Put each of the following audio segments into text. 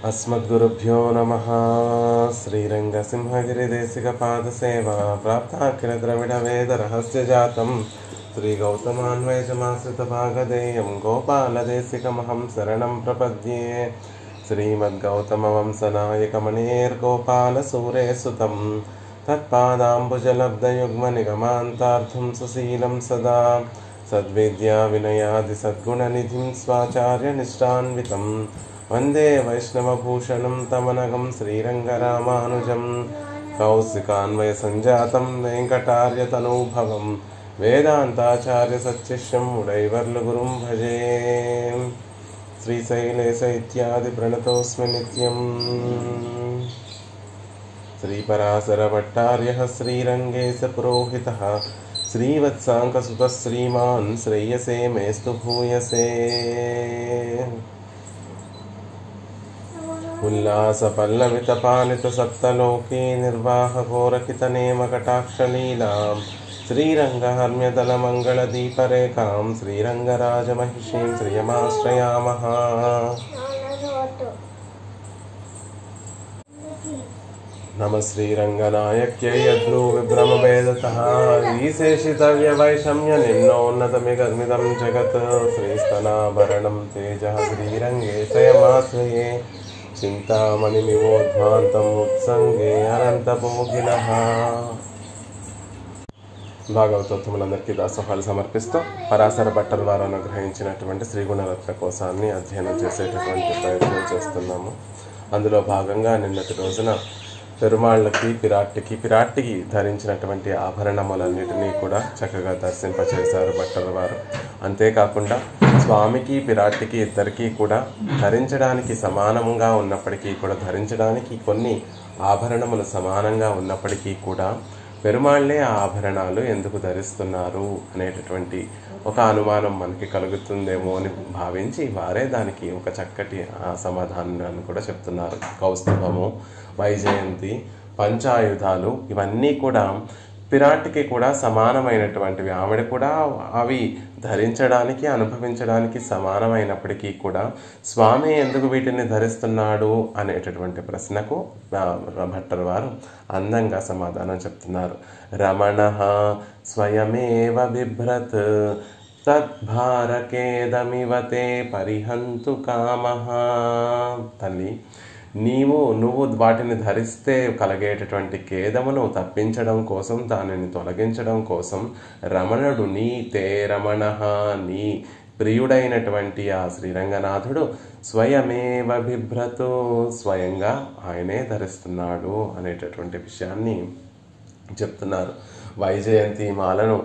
अस्मद्गुरुभ्यो नमः। श्रीरङ्गसिंहगिरिदेशिकपादसेवा प्राप्ताखिलद्रविडवेदरहस्यजातं श्रीगौतमान्वयजमाश्रितभागधेयं गोपालदेशिकमहं शरणं प्रपद्ये। श्रीमद्गौतमवंशनायकमणेर्गोपालसूरेसुतं तत्पादाम्बुजलब्धयुग्मनिगमान्तार्थं सुशीलं सदा सद्विद्याविनयादिसद्गुणनिधिं स्वाचार्यनिष्ठान्वितं वंदे वैष्णवभूषणं तमनगं श्रीरङ्गरामानुजं कौशिकान्वयसञ्जातं वेङ्कटार्यतनूभवं वेदान्ताचार्यसच्शिष्यं उडैवर्लुगुरुं भजे। श्रीशैलेश इत्यादिप्रणतोऽस्मि नित्यं। श्रीपराशरभट्टार्यः श्रीरङ्गेशपुरोहितः श्रीवत्साङ्कसुतः श्रीमान् श्रेयसे मेस्तु भूयसे। उल्लासपल्लवितपालितसप्तलोके निर्वाहघोरकितनेमकटाक्षलीलां श्रीरङ्गहर्म्यदलमङ्गलदीपरेखां श्रीरङ्गराजमहिषीं श्रियमाश्रयामः। नमः श्रीरङ्गनायक्यै यद्लूविभ्रमभेदतः ईशेषितव्यवैषम्यनिम्नोन्नतमिदं जगत् श्रीस्तनाभरणं तेजः श्रीरङ्गे स्वयमाश्रये చింతామణిమివోధ్వాంతం ఉత్సంగే అనంతభోగినః. భాగవతోత్తములందరికీ దాసోహాలు సమర్పిస్తూ పరాశర భట్టర్ వారు అనుగ్రహించినటువంటి శ్రీగుణరత్న కోశాన్ని అధ్యయనం చేసేటటువంటి ప్రయత్నం చేస్తున్నాము. అందులో భాగంగా నిన్నటి రోజున పెరుమాళ్ళకి పిరాట్టికి ధరించినటువంటి ఆభరణములన్నిటినీ కూడా చక్కగా దర్శింపచేశారు భట్టర్ వారు. అంతేకాకుండా స్వామికి పిరాట్టికి ఇద్దరికీ కూడా ధరించడానికి సమానంగా ఉన్నప్పటికీ కూడా, ధరించడానికి కొన్ని ఆభరణములు సమానంగా ఉన్నప్పటికీ కూడా పెరుమాళ్లే ఆ ఆభరణాలు ఎందుకు ధరిస్తున్నారు అనేటటువంటి ఒక అనుమానం మనకి కలుగుతుందేమో అని భావించి వారే దానికి ఒక చక్కటి సమాధానాన్ని కూడా చెప్తున్నారు. కౌస్తుభము, వైజయంతి, పంచాయుధాలు ఇవన్నీ కూడా పిరాట్టికి కూడా సమానమైనటువంటివి. ఆవిడ కూడా అవి ధరించడానికి అనుభవించడానికి సమానమైనప్పటికీ కూడా స్వామి ఎందుకు వీటిని ధరిస్తున్నాడు అనేటటువంటి ప్రశ్నకు భట్టర్ వారు అందంగా సమాధానం చెప్తున్నారు. రమణః స్వయమేవ బిభ్రత్ తద్భారకేదమివతే పరిహంతు కామః. తల్లి, నువ్వు వాటిని ధరిస్తే కలిగేటటువంటి ఖేదమును తప్పించడం కోసం, దానిని తొలగించడం కోసం రమణుడు రమణః నీ ప్రియుడైనటువంటి ఆ శ్రీరంగనాథుడు స్వయమేవ బిభ్రతు స్వయంగా ఆయనే ధరిస్తున్నాడు అనేటటువంటి విషయాన్ని చెప్తున్నారు. వైజయంతి మాలను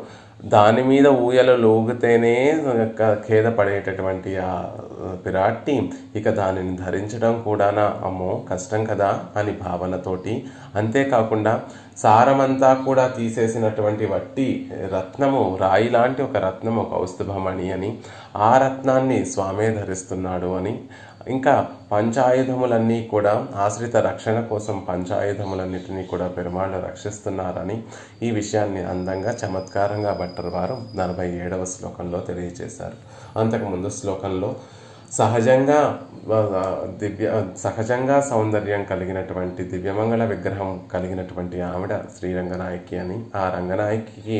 దాని మీద ఊయలు లూగితేనే ఖేదపడేటటువంటి ఆ పిరాట్టి ఇక దానిని ధరించడం కూడానా, అమ్మో కష్టం కదా అని భావనతోటి, అంతేకాకుండా సారమంతా కూడా తీసేసినటువంటి వట్టి రత్నము, రాయి లాంటి ఒక రత్నము కౌస్తుభమణి అని, ఆ రత్నాన్ని స్వామే ధరిస్తున్నాడు అని, ఇంకా పంచాయుధములన్నీ కూడా ఆశ్రిత రక్షణ కోసం పంచాయుధములన్నిటినీ కూడా పెరుమాళ్ళు రక్షిస్తున్నారని ఈ విషయాన్ని అందంగా చమత్కారంగా భట్టర్ వారు 47వ శ్లోకంలో తెలియజేశారు. అంతకుముందు శ్లోకంలో సహజంగా సౌందర్యం కలిగినటువంటి దివ్యమంగళ విగ్రహం కలిగినటువంటి ఆవిడ శ్రీరంగనాయకి అని, ఆ రంగనాయకి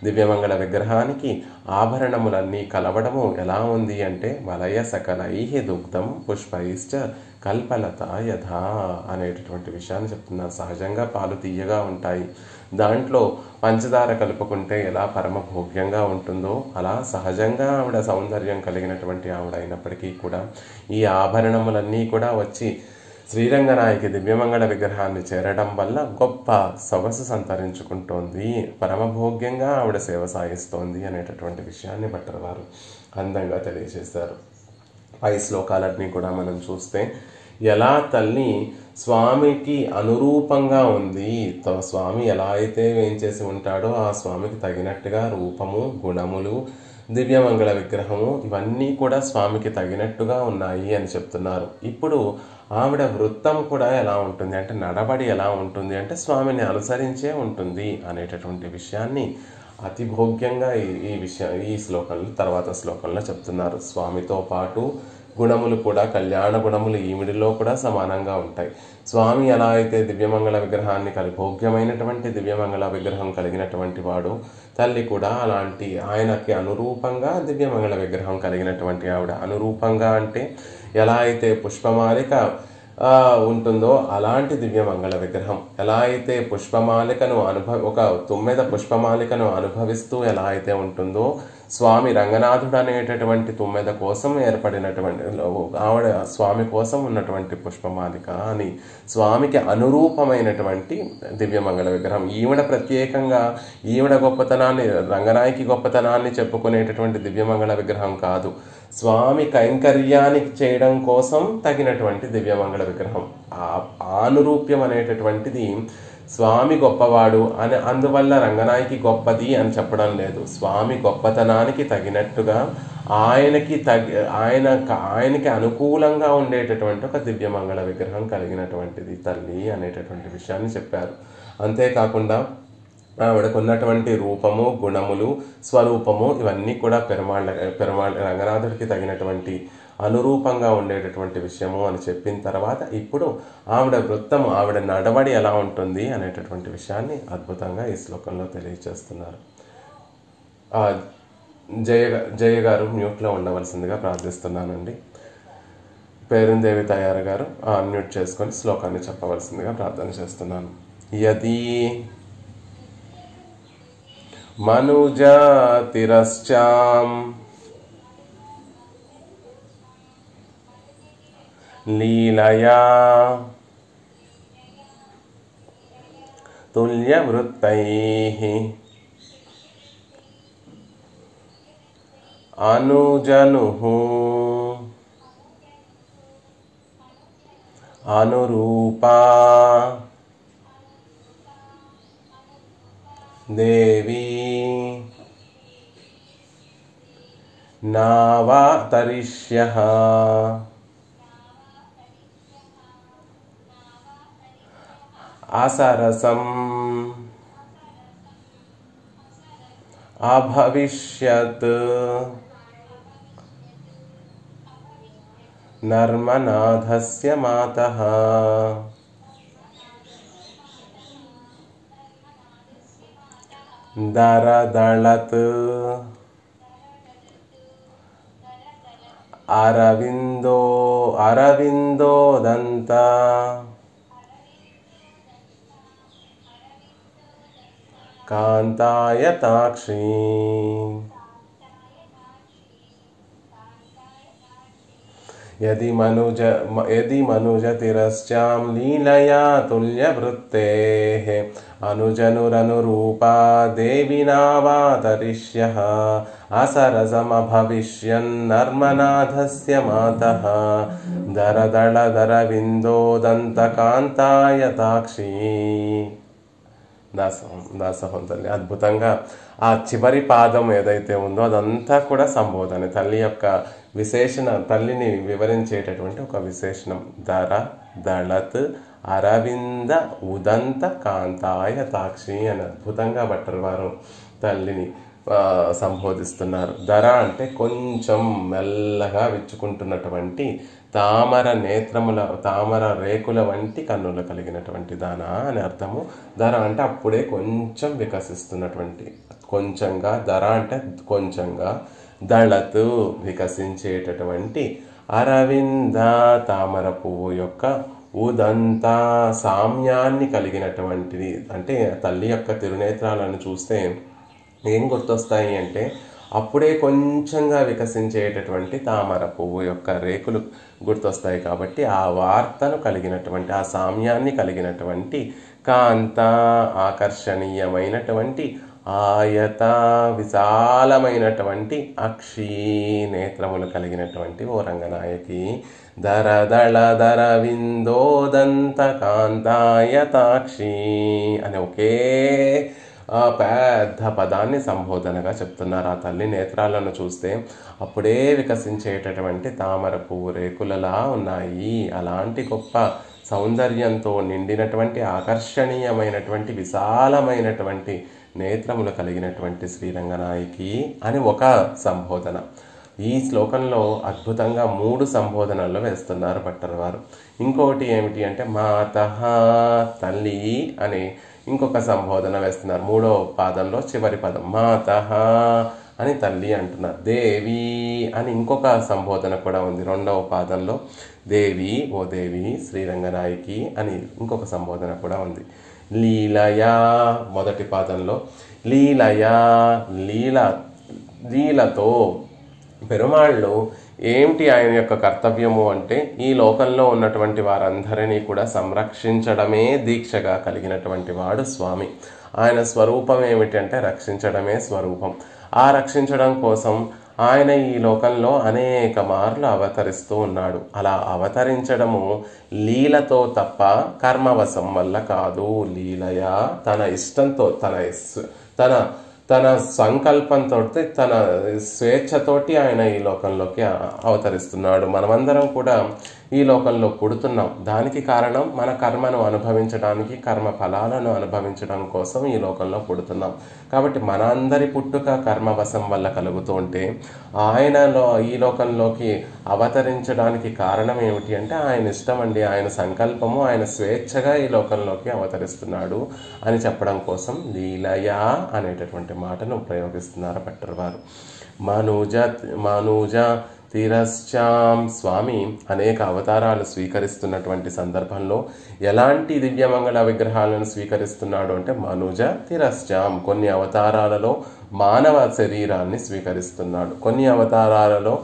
దివ్యమంగళ విగ్రహానికి ఆభరణములన్నీ కలవడము ఎలా ఉంది అంటే వలయ సకలై దుగ్ధం పుష్పైశ్చ కల్పలత యథా అనేటటువంటి విషయాన్ని చెప్తున్నారు. సహజంగా పాలు తీయగా ఉంటాయి, దాంట్లో పంచదార కలుపుకుంటే ఎలా పరమభోగ్యంగా ఉంటుందో అలా సహజంగా ఆవిడ సౌందర్యం కలిగినటువంటి ఆవిడ అయినప్పటికీ కూడా ఈ ఆభరణములన్నీ కూడా వచ్చి శ్రీరంగనాయకి దివ్యమంగళ విగ్రహాన్ని చేరడం వల్ల గొప్ప సొగసు సంతరించుకుంటోంది, పరమభోగ్యంగా ఆవిడ సేవ సాగిస్తోంది అనేటటువంటి విషయాన్ని భట్టర్ వారు అందంగా తెలియజేశారు. పై శ్లోకాలన్నీ కూడా మనం చూస్తే ఎలా తల్లి స్వామికి అనురూపంగా ఉంది, స్వామి ఎలా అయితే వేంచేసి ఉంటాడో ఆ స్వామికి తగినట్టుగా రూపము, గుణములు, దివ్యమంగళ విగ్రహము ఇవన్నీ కూడా స్వామికి తగినట్టుగా ఉన్నాయి అని చెప్తున్నారు. ఇప్పుడు ఆవిడ వృత్తం కూడా ఎలా ఉంటుంది అంటే, నడబడి ఎలా ఉంటుంది అంటే స్వామిని అనుసరించే ఉంటుంది అనేటటువంటి విషయాన్ని అతి భోగ్యంగా ఈ శ్లోకంలో తర్వాత శ్లోకంలో చెప్తున్నారు. స్వామితో పాటు గుణములు కూడా, కళ్యాణ గుణములు ఈవిడిలో కూడా సమానంగా ఉంటాయి. స్వామి ఎలా అయితే దివ్యమంగళ విగ్రహాన్ని భోగ్యమైనటువంటి దివ్యమంగళ విగ్రహం కలిగినటువంటి వాడు, తల్లి కూడా అలాంటి ఆయనకి అనురూపంగా దివ్యమంగళ విగ్రహం కలిగినటువంటి ఆవిడ. అనురూపంగా అంటే ఎలా అయితే పుష్పమాలిక ఉంటుందో అలాంటి దివ్యమంగళ విగ్రహం. ఎలా అయితే పుష్పమాలికను ఒక తుమ్మెద పుష్పమాలికను అనుభవిస్తూ ఎలా అయితే ఉంటుందో, స్వామి రంగనాథుడు అనేటటువంటి తుమ్మెద కోసం ఏర్పడినటువంటి ఆవిడ స్వామి కోసం ఉన్నటువంటి పుష్పమాలిక అని స్వామికి అనురూపమైనటువంటి దివ్యమంగళ విగ్రహం. ఈవిడ ప్రత్యేకంగా ఈవిడ గొప్పతనాన్ని, రంగనాయకి గొప్పతనాన్ని చెప్పుకునేటటువంటి దివ్యమంగళ విగ్రహం కాదు. స్వామి కైంకర్యానికి చేయడం కోసం తగినటువంటి దివ్యమంగళ విగ్రహం. ఆనురూప్యం అనేటటువంటిది స్వామి గొప్పవాడు అని అందువల్ల రంగనాయకి గొప్పది అని చెప్పడం లేదు. స్వామి గొప్పతనానికి తగినట్టుగా ఆయనకి అనుకూలంగా ఉండేటటువంటి ఒక దివ్యమంగళ విగ్రహం కలిగినటువంటిది తల్లి అనేటటువంటి విషయాన్ని చెప్పారు. అంతేకాకుండా ఆవిడకున్నటువంటి రూపము, గుణములు, స్వరూపము ఇవన్నీ కూడా పెరుమాళ్ రంగనాథుడికి తగినటువంటి అనురూపంగా ఉండేటటువంటి విషయము అని చెప్పిన తర్వాత ఇప్పుడు ఆవిడ వృత్తము, ఆవిడ నడవడి ఎలా ఉంటుంది అనేటటువంటి విషయాన్ని అద్భుతంగా ఈ శ్లోకంలో తెలియజేస్తున్నారు. జయ గారు మ్యూట్లో ఉండవలసిందిగా ప్రార్థిస్తున్నానండి. పేరుందేవి తయారు గారు అన్మ్యూట్ చేసుకొని శ్లోకాన్ని చెప్పవలసిందిగా ప్రార్థన చేస్తున్నాను. యది మనుజాతిరశ్చాం లీలయా తుల్యవృత్తైః అనుజనుః అనురూపా దేవి నావతరిష్యః అసరసం అభవిష్యత్ నర్మనాథస్య మాతః దరదళత్ అరవిందోదంత కాంతాయతాక్షి యది మనుజతిరశ్చాం లీలయా తుల్యవృత్తేః అనుజనురనురూపా దేవి నావతరిష్యః అసరసమభవిష్యన్నర్మనాథస్య మాతః దరదళదరవిందోదంతకాంతాయతాక్షి. దాసోహం తల్లి అద్భుతంగా ఆ చివరి పాదం ఏదైతే ఉందో అదంతా కూడా సంబోధన, తల్లి యొక్క విశేషణ, తల్లిని వివరించేటటువంటి ఒక విశేషణం. దర దళత్ అరవింద ఉదంత కాంతాయతాక్షి అని అద్భుతంగా భట్టర్ వారు తల్లిని సంబోధిస్తున్నారు. దర అంటే కొంచెం మెల్లగా విచ్చుకుంటున్నటువంటి తామర నేత్రముల, తామర రేకుల వంటి కన్నులు కలిగినటువంటి దాన అని అర్థము. దర అంటే అప్పుడే కొంచెం వికసిస్తున్నటువంటి, కొంచెంగా, దర అంటే కొంచెంగా, దళతు వికసించేటటువంటి, అరవింద తామర పువ్వు యొక్క, ఉదంత సామ్యాన్ని కలిగినటువంటిది. అంటే తల్లి యొక్క తిరునేత్రాలను చూస్తే ఏం గుర్తొస్తాయి అంటే అప్పుడే కొంచెంగా వికసించేటటువంటి తామర పువ్వు యొక్క రేకులు గుర్తొస్తాయి. కాబట్టి ఆ వార్తను కలిగినటువంటి, ఆ సామ్యాన్ని కలిగినటువంటి, కాంత ఆకర్షణీయమైనటువంటి, ఆయత విశాలమైనటువంటి, అక్షి నేత్రములు కలిగినటువంటి ఓ రంగనాయకి, దరదళదర విందోదంత కాంతాయతాక్షి అనే ఒకే పెద్ద పదాన్ని సంబోధనగా చెప్తున్నారు. ఆ తల్లి నేత్రాలను చూస్తే అప్పుడే వికసించేటటువంటి తామర పువ్వు రేకులలా ఉన్నాయి. అలాంటి గొప్ప సౌందర్యంతో నిండినటువంటి, ఆకర్షణీయమైనటువంటి, విశాలమైనటువంటి నేత్రములు కలిగినటువంటి శ్రీరంగనాయకి అని ఒక సంబోధన. ఈ శ్లోకంలో అద్భుతంగా 3 సంబోధనలు వేస్తున్నారు భట్టర్ వారు. ఇంకొకటి ఏమిటి అంటే మాతః తల్లి అని ఇంకొక సంబోధన వేస్తున్నారు. 3వ పాదంలో చివరి పదం మాతః అని తల్లి అంటున్నారు. దేవి అని ఇంకొక సంబోధన కూడా ఉంది. 2వ పాదంలో దేవి, ఓ దేవి శ్రీరంగనాయకి అని ఇంకొక సంబోధన కూడా ఉంది. లీలయా మొదటి పాదంలో లీలయా లీలతో పెరుమాళ్ళు ఏమిటి ఆయన యొక్క కర్తవ్యము అంటే ఈ లోకంలో ఉన్నటువంటి వారందరినీ కూడా సంరక్షించడమే దీక్షగా కలిగినటువంటి వాడు స్వామి. ఆయన స్వరూపం ఏమిటంటే రక్షించడమే స్వరూపం. ఆ రక్షించడం కోసం ఆయన ఈ లోకంలో అనేక మార్లు అవతరిస్తూ ఉన్నాడు. అలా అవతరించడము లీలతో తప్ప కర్మవశం వల్ల కాదు. లీలయ తన ఇష్టంతో తన సంకల్పంతో తన స్వేచ్ఛతోటి ఆయన ఈ లోకంలోకి అవతరిస్తున్నాడు. మనమందరం కూడా ఈ లోకంలో పుడుతున్నాం. దానికి కారణం మన కర్మను అనుభవించడానికి, కర్మ ఫలాలను అనుభవించడం కోసం ఈ లోకంలో పుడుతున్నాం. కాబట్టి మన అందరి పుట్టుక కర్మవశం వల్ల కలుగుతూ ఉంటే ఆయనలో ఈ లోకంలోకి అవతరించడానికి కారణం ఏమిటి అంటే ఆయన ఇష్టం అండి, ఆయన సంకల్పము, ఆయన స్వేచ్ఛగా ఈ లోకంలోకి అవతరిస్తున్నాడు అని చెప్పడం కోసం లీలయా అనేటటువంటి మాటను ప్రయోగిస్తున్నారు భట్టర్ వారు. మనుజ తిరశ్చాం స్వామి అనేక అవతారాలు స్వీకరిస్తున్నటువంటి సందర్భంలో ఎలాంటి దివ్యమంగళ విగ్రహాలను స్వీకరిస్తున్నాడు అంటే మనుజ తిరశ్చాం కొన్ని అవతారాలలో మానవ శరీరాన్ని స్వీకరిస్తున్నాడు, కొన్ని అవతారాలలో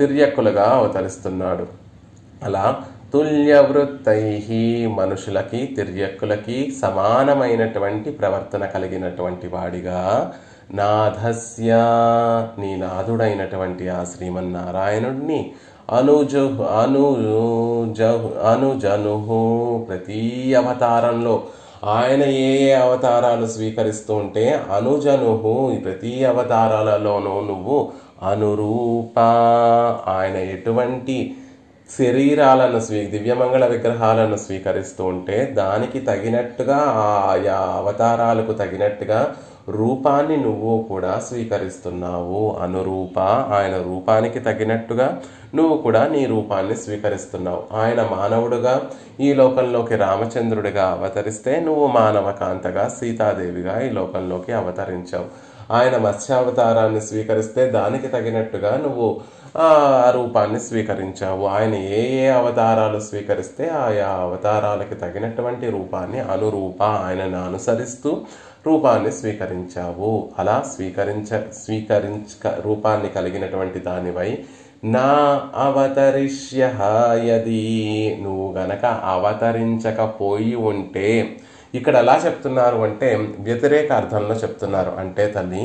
తిర్యక్కులుగా అవతరిస్తున్నాడు. అలా తుల్యవృత్తై మనుషులకి తిర్యక్కులకి సమానమైనటువంటి ప్రవర్తన కలిగినటువంటి వాడిగా నాథస్య నీ నాథుడైనటువంటి ఆ శ్రీమన్నారాయణుడిని అనుజను ప్రతి అవతారంలో ఆయన ఏ అవతారాలు స్వీకరిస్తూ ఉంటే అనుజనుహు ప్రతి అవతారాలలోనూ నువ్వు అనురూప ఆయన ఎటువంటి శరీరాలను దివ్యమంగళ విగ్రహాలను స్వీకరిస్తూ ఉంటే దానికి తగినట్టుగా ఆయా అవతారాలకు తగినట్టుగా రూపాన్ని నువ్వు కూడా స్వీకరిస్తున్నావు. అనురూప ఆయన రూపానికి తగినట్టుగా నువ్వు కూడా నీ రూపాన్ని స్వీకరిస్తున్నావు. ఆయన మానవుడుగా ఈ లోకంలోకి రామచంద్రుడిగా అవతరిస్తే నువ్వు మానవకాంతగా సీతాదేవిగా ఈ లోకంలోకి అవతరించావు. ఆయన మత్స్యావతారాన్ని స్వీకరిస్తే దానికి తగినట్టుగా నువ్వు ఆ రూపాన్ని స్వీకరించావు. ఆయన ఏ అవతారాలు స్వీకరిస్తే ఆయా అవతారాలకి తగినటువంటి రూపాన్ని అనురూప ఆయనను అనుసరిస్తూ రూపాన్ని స్వీకరించావు. అలా రూపాన్ని కలిగినటువంటి దానివై నా అవతరిష్యది నువ్వు గనక అవతరించకపోయి ఉంటే ఇక్కడ ఎలా చెప్తున్నారు అంటే వ్యతిరేక అర్థంలో చెప్తున్నారు. అంటే తల్లి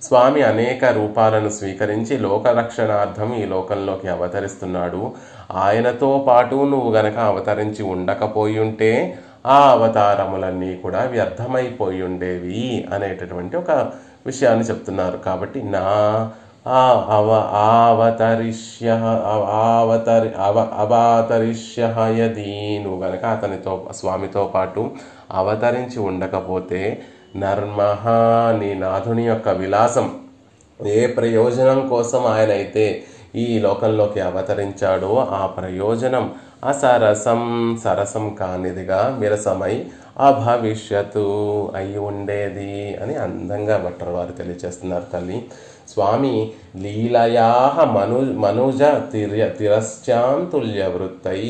స్వామి అనేక రూపాలను స్వీకరించి లోకరక్షణార్థం ఈ లోకంలోకి అవతరిస్తున్నాడు. ఆయనతో పాటు నువ్వు గనక అవతరించి ఉండకపోయి ఉంటే ఆ అవతారములన్నీ కూడా వ్యర్థమైపోయి ఉండేవి అనేటటువంటి ఒక విషయాన్ని చెప్తున్నారు. కాబట్టి నా అవతరిష్యది నువ్వు గనక స్వామితో పాటు అవతరించి ఉండకపోతే నర్మః నీ నాథుని యొక్క విలాసం ఏ ప్రయోజనం కోసం ఆయన అయితే ఈ లోకంలోకి అవతరించాడో ఆ ప్రయోజనం సరసం కానిదిగా విరసమై అభవిష్యత్తు అయి ఉండేది అని అందంగా భట్టర్ వారు తెలియచేస్తున్నారు. తల్లి స్వామి లీలయా మనుజ తిరశ్చాం తుల్యవృత్తై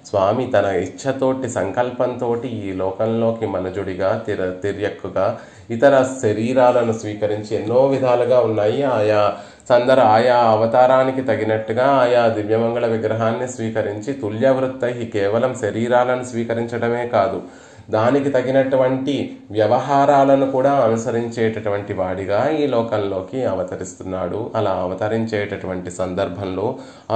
స్వామి తన ఇచ్ఛతోటి సంకల్పంతోటి ఈ లోకంలోకి మనుజుడిగా తిర్యక్కుగా ఇతర శరీరాలను స్వీకరించి ఎన్నో విధాలుగా ఉన్నాయి. ఆయా అవతారానికి తగినట్టుగా ఆయా దివ్యమంగళ విగ్రహాన్ని స్వీకరించి తుల్యవృత్తై కేవలం శరీరాలను స్వీకరించడమే కాదు దానికి తగినటువంటి వ్యవహారాలను కూడా అనుసరించేటటువంటి వాడిగా ఈ లోకంలోకి అవతరిస్తున్నాడు. అలా అవతరించేటటువంటి సందర్భంలో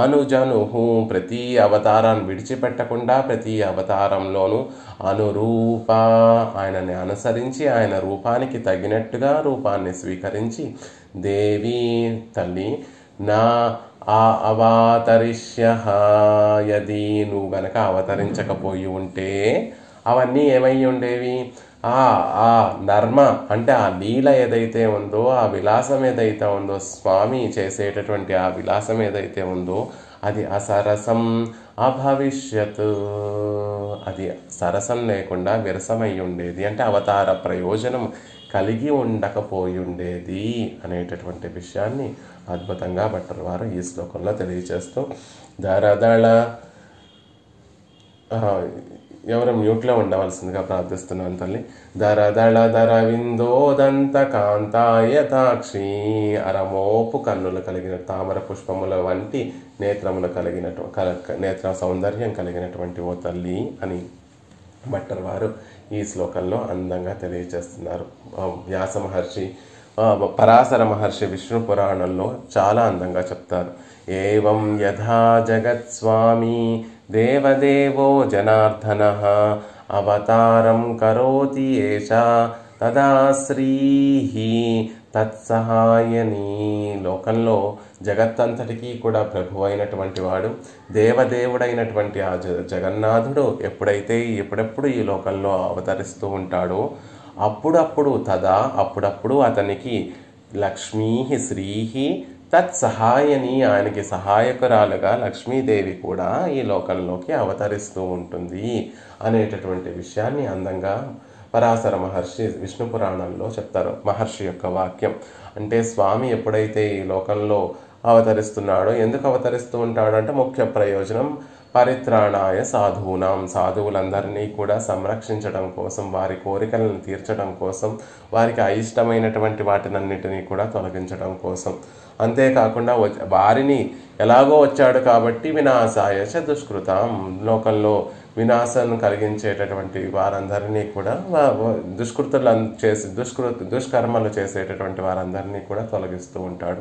అనుజనుహు ప్రతి అవతారాన్ని విడిచిపెట్టకుండా ప్రతి అవతారంలోనూ అనురూప ఆయనని అనుసరించి ఆయన రూపానికి తగినట్టుగా రూపాన్ని స్వీకరించి దేవి తల్లి నా అవతరిష్యది నువ్వు గనక అవతరించకపోయి ఉంటే అవన్నీ ఏమై ఉండేవి? ఆ నర్మ అంటే ఆ లీల ఏదైతే ఉందో, ఆ విలాసం ఏదైతే ఉందో, స్వామి చేసేటటువంటి ఆ విలాసం ఏదైతే ఉందో అది అసరసం అభవిష్యత్, అది సరసం లేకుండా విరసమై ఉండేది, అంటే అవతార ప్రయోజనం కలిగి ఉండకపోయి ఉండేది అనేటటువంటి విషయాన్ని అద్భుతంగా భట్టర్ వారు ఈ శ్లోకంలో తెలియజేస్తూ, దరదళ ఎవరు మ్యూట్లో ఉండవలసిందిగా ప్రార్థిస్తున్నాను తల్లి. దరదళ దరవిందోదంత కాంతాయతాక్షి, అరమోపు కన్నులు కలిగిన తామర పుష్పముల వంటి నేత్రములు నేత్ర సౌందర్యం కలిగినటువంటి ఓ తల్లి అని భట్టర్ వారు ఈ శ్లోకంలో అందంగా తెలియజేస్తున్నారు. వ్యాస మహర్షి, పరాశర మహర్షి విష్ణు పురాణంలో చాలా అందంగా చెప్తారు. ఏవం యథా జగత్స్వామి దేవదేవో జనార్దనః అవతారం కరోతి ఏషా తదా శ్రీహి తత్సహాయని. లోకంలో జగత్తంతటికీ కూడా ప్రభు అయినటువంటి వాడు, దేవదేవుడైనటువంటి ఆ జగన్నాథుడు ఎప్పుడెప్పుడు ఈ లోకంలో అవతరిస్తూ ఉంటాడో అప్పుడప్పుడు అతనికి లక్ష్మీ శ్రీహి తత్సహాయని, ఆయనకి సహాయకురాలుగా లక్ష్మీదేవి కూడా ఈ లోకంలోకి అవతరిస్తూ ఉంటుంది అనేటటువంటి విషయాన్ని అందంగా పరాశర మహర్షి విష్ణు పురాణంలో చెప్తారు. మహర్షి యొక్క వాక్యం అంటే స్వామి ఎప్పుడైతే ఈ లోకంలో అవతరిస్తున్నాడో, ఎందుకు అవతరిస్తూ ఉంటాడు అంటే ముఖ్య ప్రయోజనం పరిత్రాణాయ సాధూనాం, సాధువులందరినీ కూడా సంరక్షించడం కోసం, వారి కోరికలను తీర్చడం కోసం, వారికి అయిష్టమైనటువంటి వాటినన్నిటినీ కూడా తొలగించడం కోసం. అంతేకాకుండా వారిని ఎలాగో వచ్చాడు కాబట్టి వినాశాయ చ దుష్కృతం, లోకంలో వినాశం కలిగించేటటువంటి వారందరినీ కూడా దుష్కర్మలు చేసేటటువంటి వారందరినీ కూడా తొలగిస్తూ ఉంటాడు.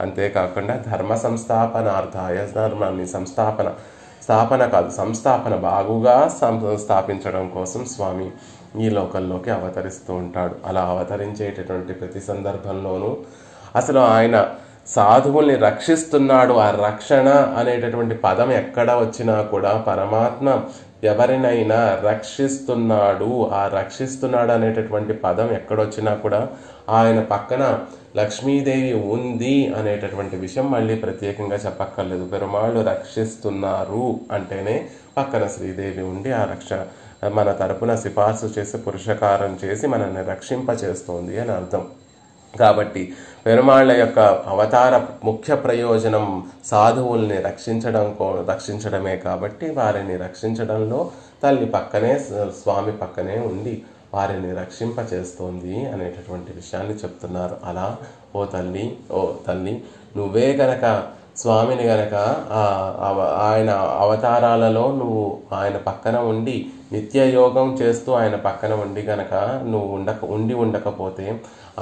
అంతేకాకుండా ధర్మ సంస్థాపనార్థాయ, ధర్మాన్ని సంస్థాపన బాగుగా స్థాపించడం కోసం స్వామి ఈ లోకంలోకి అవతరిస్తూ ఉంటాడు. అలా అవతరించేటటువంటి ప్రతి సందర్భంలోనూ అసలు ఆయన సాధువుల్ని రక్షిస్తున్నాడు. ఆ రక్షణ అనేటటువంటి పదం ఎక్కడ వచ్చినా కూడా పరమాత్మ ఎవరినైనా రక్షిస్తున్నాడు, ఆ రక్షిస్తున్నాడు అనేటటువంటి పదం ఎక్కడొచ్చినా కూడా ఆయన పక్కన లక్ష్మీదేవి ఉంది అనేటటువంటి విషయం మళ్ళీ ప్రత్యేకంగా చెప్పక్కర్లేదు. పెరుమాళ్ళు రక్షిస్తున్నారు అంటేనే పక్కన శ్రీదేవి ఉండి ఆ మన తరపున సిఫార్సు చేసి పురుషకారం చేసి మనల్ని రక్షింపచేస్తోంది అని అర్థం. కాబట్టి పెరుమాళ్ళ యొక్క అవతార ముఖ్య ప్రయోజనం సాధువుల్ని రక్షించడమే కాబట్టి వారిని రక్షించడంలో తల్లి పక్కనే, స్వామి పక్కనే ఉండి వారిని రక్షింపచేస్తోంది అనేటటువంటి విషయాన్ని చెప్తున్నారు. అలా ఓ తల్లి నువ్వే గనక స్వామిని గనక ఆయన అవతారాలలో నువ్వు ఆయన పక్కన ఉండి నిత్యయోగం చేస్తూ ఆయన పక్కన ఉండి గనక నువ్వు ఉండకపోతే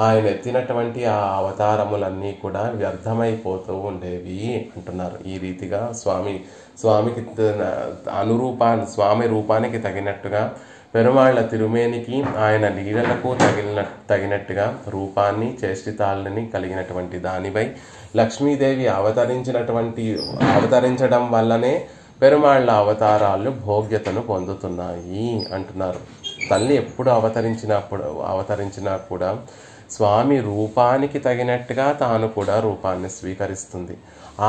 ఆయన ఎత్తినటువంటి ఆ అవతారములన్నీ కూడా వ్యర్థమైపోతూ ఉండేవి అంటున్నారు. ఈ రీతిగా స్వామికి స్వామి రూపానికి తగినట్టుగా, పెరుమాళ్ల తిరుమేనికి ఆయన లీలలకు తగినట్టుగా రూపాన్ని, చేష్టితాలని కలిగినటువంటి దానిపై లక్ష్మీదేవి అవతరించడం వల్లనే పెరుమాళ్ల అవతారాలు భోగ్యతను పొందుతున్నాయి అంటున్నారు. తల్లి ఎప్పుడు అవతరించినా కూడా స్వామి రూపానికి తగినట్టుగా తాను కూడా రూపాన్ని స్వీకరిస్తుంది.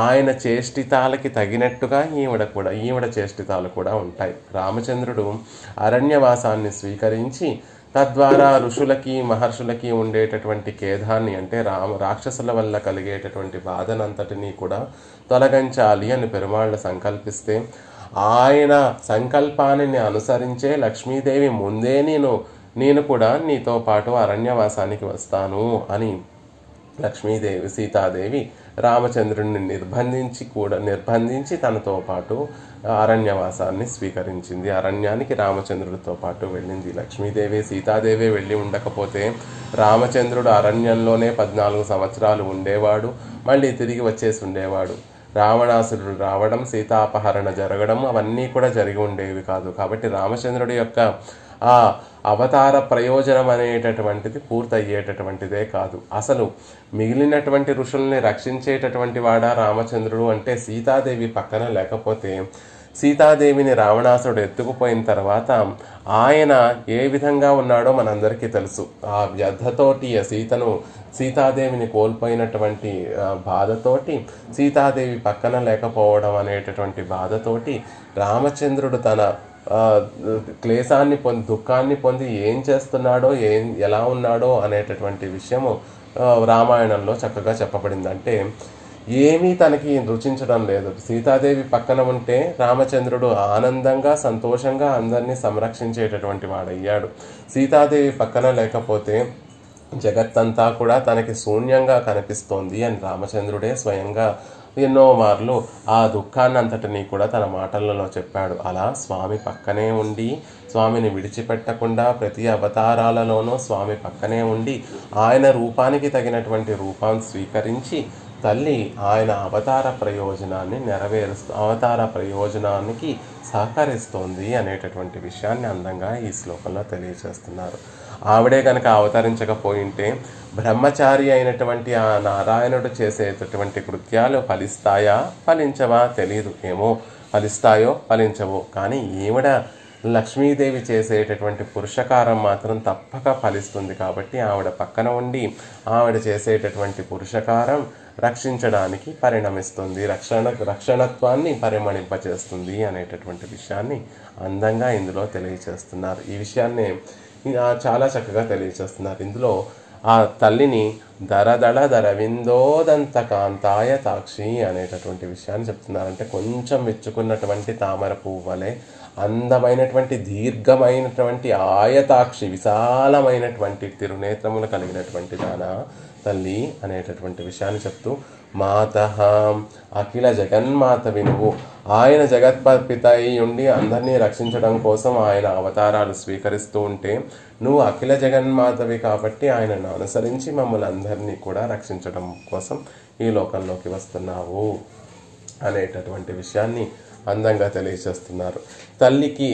ఆయన చేష్టితాలకి తగినట్టుగా ఈవిడ చేష్టితాలు కూడా ఉంటాయి. రామచంద్రుడు అరణ్యవాసాన్ని స్వీకరించి తద్వారా ఋషులకి మహర్షులకి ఉండేటటువంటి ఖేదాన్ని, అంటే రాక్షసుల వల్ల కలిగేటటువంటి బాధనంతటినీ కూడా తొలగించాలి అని పెరుమాళ్ళు సంకల్పిస్తే ఆయన సంకల్పాన్ని అనుసరించే లక్ష్మీదేవి ముందే నేను కూడా నీతో పాటు అరణ్యవాసానికి వస్తాను అని సీతాదేవి రామచంద్రుడిని నిర్బంధించి తనతో పాటు అరణ్యవాసాన్ని స్వీకరించింది. అరణ్యానికి రామచంద్రుడితో పాటు వెళ్ళింది. లక్ష్మీదేవి సీతాదేవి వెళ్ళి ఉండకపోతే రామచంద్రుడు అరణ్యంలోనే 14 సంవత్సరాలు ఉండేవాడు, మళ్ళీ తిరిగి వచ్చేసి ఉండేవాడు. రావణాసురుడు రావడం, సీతాపహరణ జరగడం అవన్నీ కూడా జరిగి ఉండేవి కాదు. కాబట్టి రామచంద్రుడి యొక్క ఆ అవతార ప్రయోజనం అనేటటువంటిది పూర్తయ్యేటటువంటిదే కాదు. అసలు మిగిలినటువంటి ఋషుల్ని రక్షించేటటువంటి వాడా రామచంద్రుడు అంటే సీతాదేవి పక్కన లేకపోతే సీతాదేవిని రావణాసురుడు ఎత్తుకుపోయిన తర్వాత ఆయన ఏ విధంగా ఉన్నాడో మనందరికీ తెలుసు. ఆ వ్యధతోటి సీతాదేవిని కోల్పోయినటువంటి బాధతోటి, సీతాదేవి పక్కన లేకపోవడం అనేటటువంటి బాధతోటి రామచంద్రుడు తన క్లేశాన్ని పొంది, దుఃఖాన్ని పొంది ఏం చేస్తున్నాడో, ఎలా ఉన్నాడో అనేటటువంటి విషయము రామాయణంలో చక్కగా చెప్పబడింది. అంటే ఏమీ తనకి రుచించడం లేదు. సీతాదేవి పక్కన ఉంటే రామచంద్రుడు ఆనందంగా సంతోషంగా అందరినీ సంరక్షించేటటువంటి వాడయ్యాడు. సీతాదేవి పక్కన లేకపోతే జగత్తంతా కూడా తనకి శూన్యంగా కనిపిస్తోంది అని రామచంద్రుడే స్వయంగా ఎన్నో మార్లు ఆ దుఃఖాన్ని అంతటినీ కూడా తన మాటలలో చెప్పాడు. అలా స్వామి పక్కనే ఉండి, స్వామిని విడిచిపెట్టకుండా ప్రతి అవతారాలలోనూ స్వామి పక్కనే ఉండి ఆయన రూపానికి తగినటువంటి రూపాన్ని స్వీకరించి తల్లి ఆయన అవతార ప్రయోజనానికి సహకరిస్తోంది అనేటటువంటి విషయాన్ని అందంగా ఈ శ్లోకంలో తెలియజేస్తున్నారు. ఆవిడే కనుక అవతరించకపోయింటే బ్రహ్మచారి అయినటువంటి ఆ నారాయణుడు చేసేటటువంటి కృత్యాలు ఫలిస్తాయా ఫలించవా తెలియదు. ఏమో ఫలిస్తాయో ఫలించవో, కానీ ఈవిడ లక్ష్మీదేవి చేసేటటువంటి పురుషకారం మాత్రం తప్పక ఫలిస్తుంది. కాబట్టి ఆవిడ పక్కన ఉండి ఆవిడ చేసేటటువంటి పురుషకారం రక్షించడానికి పరిణమిస్తుంది, రక్షణత్వాన్ని పరిమళింపచేస్తుంది అనేటటువంటి విషయాన్ని అందంగా ఇందులో తెలియచేస్తున్నారు. ఈ విషయాన్ని చాలా చక్కగా తెలియచేస్తున్నారు. ఇందులో ఆ తల్లిని దరవిందోదంత కాంతాయ తాక్షి అనేటటువంటి విషయాన్ని చెప్తున్నారు. అంటే కొంచెం విచ్చుకున్నటువంటి తామర పువ్వులే అందమైనటువంటి దీర్ఘమైనటువంటి ఆయతాక్షి, విశాలమైనటువంటి తిరునేత్రములు కలిగినటువంటి దాన తల్లి అనేటటువంటి విషయాన్ని చెప్తూ, మాతః అఖిల జగన్మాత వినువు, ఆయన జగత్పిత అయి ఉండి అందరినీ రక్షించడం కోసం ఆయన అవతారాలు స్వీకరిస్తూ ఉంటే నువ్వు అఖిల జగన్మాతవి కాబట్టి ఆయనను అనుసరించి మమ్మల్ని అందరినీ కూడా రక్షించడం కోసం ఈ లోకంలోకి వస్తున్నావు అనేటటువంటి విషయాన్ని అందంగా తెలియచేస్తున్నారు. తల్లికి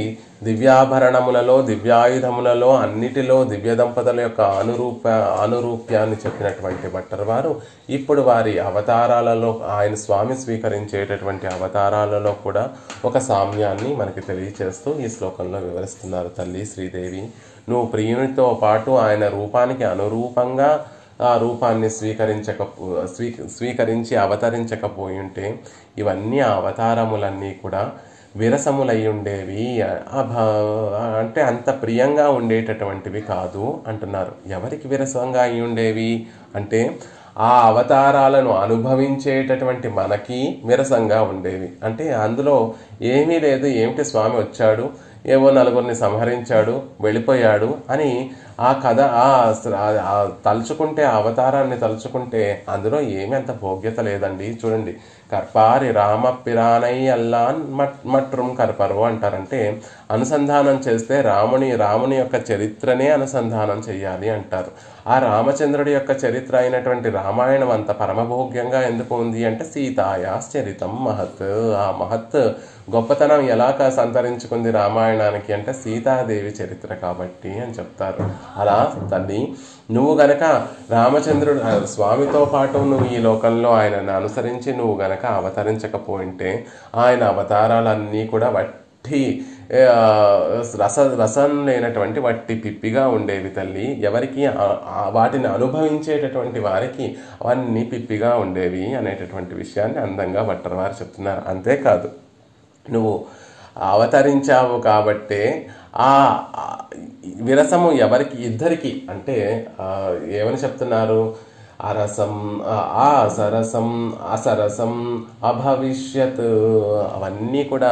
దివ్యాభరణములలో, దివ్యాయుధములలో అన్నిటిలో దివ్య దంపతుల యొక్క అనురూప్యాన్ని చెప్పినటువంటి భట్టర్ వారు ఇప్పుడు వారి అవతారాలలో, ఆయన స్వామి స్వీకరించేటటువంటి అవతారాలలో కూడా ఒక సామ్యాన్ని మనకి తెలియచేస్తూ ఈ శ్లోకంలో వివరిస్తున్నారు. తల్లి శ్రీదేవి, నువ్వు ప్రియునితో పాటు ఆయన రూపానికి అనురూపంగా ఆ రూపాన్ని స్వీకరించి అవతరించకపోయి ఉంటే ఇవన్నీ అవతారములన్నీ కూడా విరసములై ఉండేవి, అంటే అంత ప్రియంగా ఉండేటటువంటివి కాదు అంటున్నారు. ఎవరికి విరసంగా అయి ఉండేవి అంటే ఆ అవతారాలను అనుభవించేటటువంటి మనకి విరసంగా ఉండేవి. అంటే అందులో ఏమీ లేదు, ఏమిటి స్వామి వచ్చాడు, ఏవో నలుగురిని సంహరించాడు, వెళ్ళిపోయాడు అని ఆ కథ తలుచుకుంటే, ఆ అవతారాన్ని తలుచుకుంటే అందులో ఏమీ అంత భోగ్యత లేదండి. చూడండి, కర్పారి రామ పిరానై అల్లాన్ మట్రుం కర్పరు అంటారంటే అనుసంధానం చేస్తే రాముని యొక్క చరిత్రనే అనుసంధానం చెయ్యాలి అంటారు. ఆ రామచంద్రుడి యొక్క చరిత్ర అయినటువంటి రామాయణం అంత పరమభోగ్యంగా ఎందుకు ఉంది అంటే సీతాయాశ్చరితం మహత్, ఆ మహత్ గొప్పతనం ఎలా సంతరించుకుంది రామాయణానికి అంటే సీతాదేవి చరిత్ర కాబట్టి అని చెప్తారు. అలా తల్లి, నువ్వు గనక రామచంద్రుడు స్వామితో పాటు నువ్వు ఈ లోకంలో ఆయనను అనుసరించి నువ్వు గనక అవతరించకపోయింటే ఆయన అవతారాలన్నీ కూడా వట్టి రసం లేనటువంటి వట్టి పిప్పిగా ఉండేవి తల్లి. ఎవరికి వాటిని అనుభవించేటటువంటి వారికి అవన్నీ పిప్పిగా ఉండేవి అనేటటువంటి విషయాన్ని అందంగా భట్టర్ వారు చెప్తున్నారు. అంతేకాదు, నువ్వు అవతరించావు కాబట్టే ఆ విరసము ఎవరికి, ఇద్దరికి అంటే ఏమని చెప్తున్నారు, అరసం సరసం అసరసం అభవిష్యత్, అవన్నీ కూడా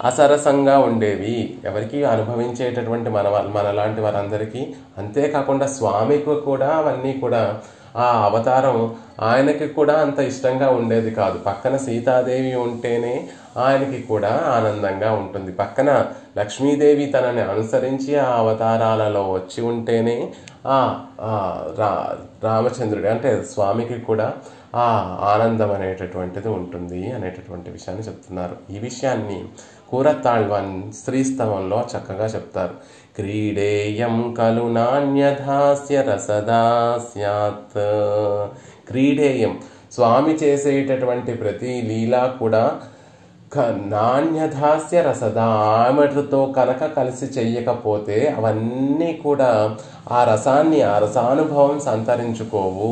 అసరసంగా ఉండేవి ఎవరికి, అనుభవించేటటువంటి మనలాంటి వారందరికీ. అంతేకాకుండా స్వామికి కూడా అవన్నీ కూడా ఆ అవతారం ఆయనకి కూడా అంత ఇష్టంగా ఉండేది కాదు. పక్కన సీతాదేవి ఉంటేనే ఆయనకి కూడా ఆనందంగా ఉంటుంది. పక్కన లక్ష్మీదేవి తనని అనుసరించి ఆ అవతారాలలో వచ్చి ఉంటేనే రామచంద్రుడి అంటే స్వామికి కూడా ఆ ఆనందం అనేటటువంటిది ఉంటుంది అనేటటువంటి విషయాన్ని చెప్తున్నారు. ఈ విషయాన్ని కూరతాళ్వాన్ శ్రీస్తవంలో చక్కగా చెప్తారు. క్రీడేయం ఖలు నాణ్యధాస్య రసదాస్యాత్, క్రీడేయం స్వామి చేసేటటువంటి ప్రతి లీలా కూడా నాణ్యధాస్య రసద ఆమెతో కనుక కలిసి చెయ్యకపోతే అవన్నీ కూడా ఆ రసానుభవం సంతరించుకోవు.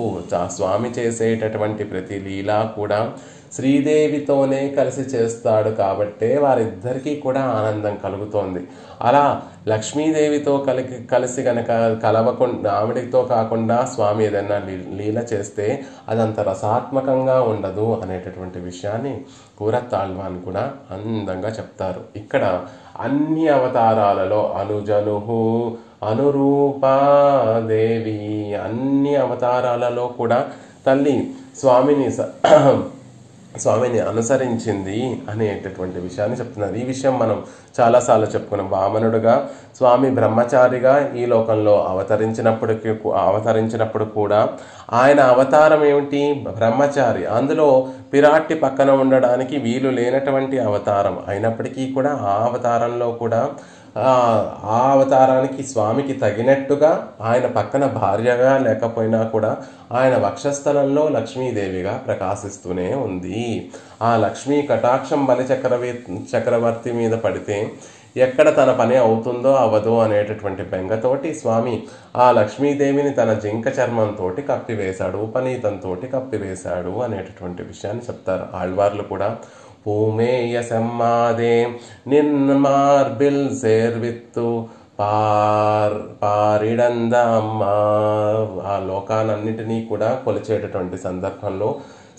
స్వామి చేసేటటువంటి ప్రతి లీలా కూడా శ్రీదేవితోనే కలిసి చేస్తాడు కాబట్టే వారిద్దరికీ కూడా ఆనందం కలుగుతోంది. అలా లక్ష్మీదేవితో కలిసి గనక కలవకుండా ఆవిడతో కాకుండా స్వామి ఏదైనా లీల చేస్తే అదంత రసాత్మకంగా ఉండదు అనేటటువంటి విషయాన్ని కూరత్తాళ్వాన్ కూడా అందంగా చెప్తారు. ఇక్కడ అన్ని అవతారాలలో అనుజనుహు అనురూపాదేవి అన్ని అవతారాలలో కూడా తల్లి స్వామిని అనుసరించింది అనేటటువంటి విషయాన్ని చెప్తున్నారు. ఈ విషయం మనం చాలాసార్లు చెప్పుకున్నాం. వామనుడుగా స్వామి బ్రహ్మచారిగా ఈ లోకంలో అవతరించినప్పుడు కూడా ఆయన అవతారం ఏమిటి? బ్రహ్మచారి. అందులో పిరాట్టి పక్కన ఉండడానికి వీలు లేనటువంటి అవతారం అయినప్పటికీ కూడా ఆ అవతారంలో కూడా ఆ అవతారానికి స్వామికి తగినట్టుగా ఆయన పక్కన భార్యగా లేకపోయినా కూడా ఆయన వక్షస్థలంలో లక్ష్మీదేవిగా ప్రకాశిస్తూనే ఉంది. ఆ లక్ష్మీ కటాక్షం బలి చక్రవర్తి మీద పడితే ఎక్కడ తన పని అవుతుందో అవ్వదో అనేటటువంటి బెంగతోటి స్వామి ఆ లక్ష్మీదేవిని తన జింక చర్మంతో కప్పివేశాడు, ఉపనీతంతో కప్పివేశాడు అనేటటువంటి విషయాన్ని చెప్తారు ఆళ్వార్లు కూడా. பூமேய செம்மாதே நின்மார்பில் சேர்விత్తు పారిడంద అమ్మ. ఆ లోకాలన్నిటినీ కూడా కొలిచేటటువంటి సందర్భంలో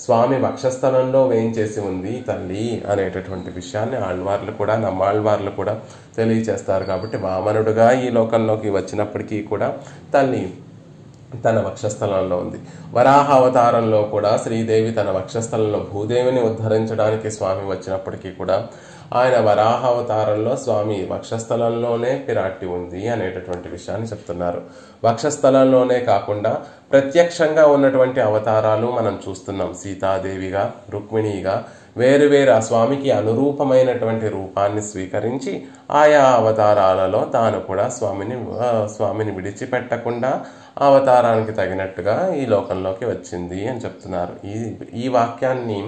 స్వామి వక్షస్థలంలో వేయించేసి ఉంది తల్లి అనేటటువంటి విషయాన్ని ఆళ్వార్లు కూడా నమ్మాళ్వార్లు కూడా తెలియచేస్తారు. కాబట్టి వామనుడుగా ఈ లోకంలోకి వచ్చినప్పటికీ కూడా తల్లి తన వక్షస్థలంలో ఉంది. వరాహ అవతారంలో కూడా శ్రీదేవి తన వక్షస్థలంలో భూదేవిని ఉద్ధరించడానికి స్వామి వచ్చినప్పటికీ కూడా ఆయన వరాహ అవతారంలో స్వామి వక్షస్థలంలోనే పిరాట్టి ఉంది అనేటటువంటి విషయాన్ని చెప్తున్నారు. వక్షస్థలంలోనే కాకుండా ప్రత్యక్షంగా ఉన్నటువంటి అవతారాలు మనం చూస్తున్నాం. సీతాదేవిగా, రుక్మిణిగా వేరువేరు ఆ స్వామికి అనురూపమైనటువంటి రూపాన్ని స్వీకరించి ఆయా అవతారాలలో తాను కూడా స్వామిని విడిచిపెట్టకుండా అవతారానికి తగినట్టుగా ఈ లోకంలోకి వచ్చింది అని చెప్తున్నారు. ఈ వాక్యాన్ని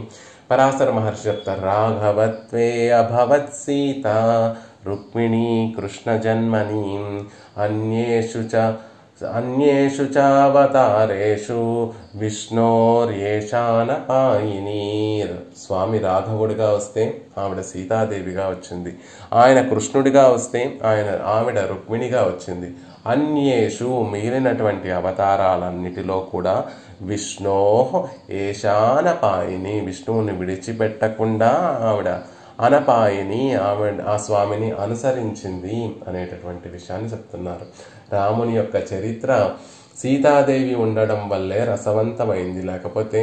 పరాశర మహర్షి చెప్తారు. రాఘవత్వే అభవత్ సీత రుక్మిణీ కృష్ణ జన్మని అన్యేషు చావతారేషు విష్ణోర్యేషానపాయిని. స్వామి రాఘవుడిగా వస్తే ఆవిడ సీతాదేవిగా వచ్చింది, ఆయన కృష్ణుడిగా వస్తే ఆవిడ రుక్మిణిగా వచ్చింది. అన్యేషు మిగిలినటువంటి అవతారాలన్నిటిలో కూడా విష్ణో ఏషానపాయిని విష్ణువుని విడిచిపెట్టకుండా ఆవిడ అనపాయిని ఆ స్వామిని అనుసరించింది అనేటటువంటి విషయాన్ని చెప్తున్నారు. రాముని యొక్క చరిత్ర సీతాదేవి ఉండడం వల్లే రసవంతమైంది. లేకపోతే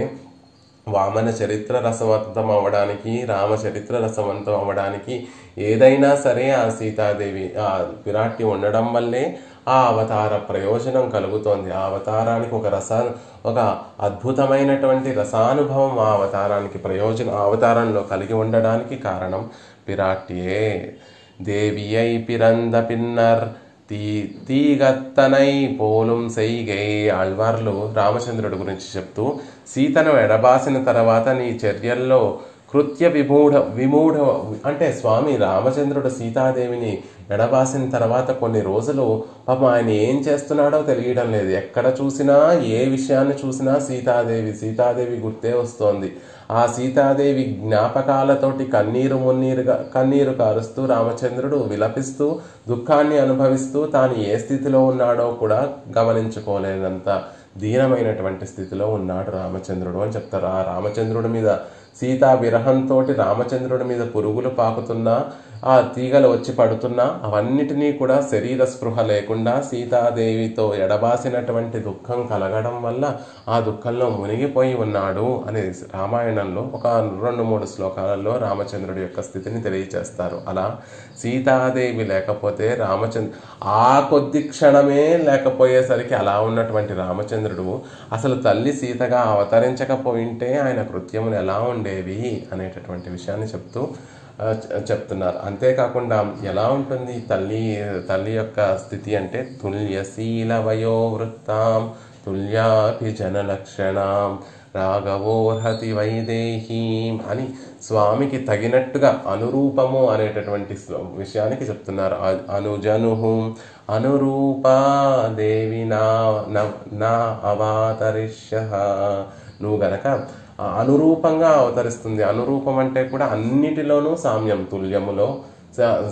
వామన చరిత్ర రసవంతం అవ్వడానికి, రామచరిత్ర రసవంతం అవ్వడానికి ఏదైనా సరే ఆ సీతాదేవి ఆ పిరాట్టి ఉండడం వల్లే ఆ అవతార ప్రయోజనం కలుగుతోంది. ఆ అవతారానికి ఒక అద్భుతమైనటువంటి రసానుభవం ఆ అవతారానికి ప్రయోజనం అవతారంలో కలిగి ఉండడానికి కారణం పిరాట్టియే. దేవియై పిరంద పిన్నర్ తీగత్తనై పోలుం సెయ్గై. ఆళ్వార్లు రామచంద్రుడి గురించి చెప్తూ, సీతను ఎడబాసిన తర్వాత నీ చర్యల్లో కృత్య విమూఢ అంటే స్వామి రామచంద్రుడు సీతాదేవిని ఎడబాసిన తర్వాత కొన్ని రోజులు పాపం ఆయన ఏం చేస్తున్నాడో తెలియడం లేదు. ఎక్కడ చూసినా ఏ విషయాన్ని చూసినా సీతాదేవి గుర్తే వస్తోంది. ఆ సీతాదేవి జ్ఞాపకాలతోటి కన్నీరు కారుస్తూ రామచంద్రుడు విలపిస్తూ దుఃఖాన్ని అనుభవిస్తూ తాను ఏ స్థితిలో ఉన్నాడో కూడా గమనించుకోలేనంత దీనమైనటువంటి స్థితిలో ఉన్నాడు రామచంద్రుడు అని చెప్తారు. ఆ రామచంద్రుడి మీద సీతా విరహంతో రామచంద్రుడి మీద పురుగులు పాకుతున్నా, ఆ తీగలు వచ్చి పడుతున్నా అవన్నిటినీ కూడా శరీర స్పృహ లేకుండా సీతాదేవితో ఎడబాసినటువంటి దుఃఖం కలగడం వల్ల ఆ దుఃఖంలో మునిగిపోయి ఉన్నాడు అని రామాయణంలో ఒక 2-3 శ్లోకాలలో రామచంద్రుడి యొక్క స్థితిని తెలియచేస్తారు. అలా సీతాదేవి లేకపోతే ఆ కొద్ది క్షణమే లేకపోయేసరికి అలా ఉన్నటువంటి రామచంద్రుడు అసలు తల్లి సీతగా అవతరించకపోయింటే ఆయన కృత్యములు ఎలా ఉండేవి అనేటటువంటి విషయాన్ని చెప్తున్నారు. అంతేకాకుండా ఎలా ఉంటుంది తల్లి యొక్క స్థితి అంటే తుల్యశీల వయోవృత్తాం తుల్యాభిజన లక్షణాం రాఘవోర్హతి వైదేహీం అని స్వామికి తగినట్టుగా అనురూపము అనేటటువంటి విషయానికి చెప్తున్నారు. అనుజనుహు అనురూపా దేవి నా అవాతరిష్య. నువ్వు గనక అనురూపంగా అవతరిస్తుంది. అనురూపం అంటే కూడా అన్నిటిలోనూ సామ్యం, తుల్యములో,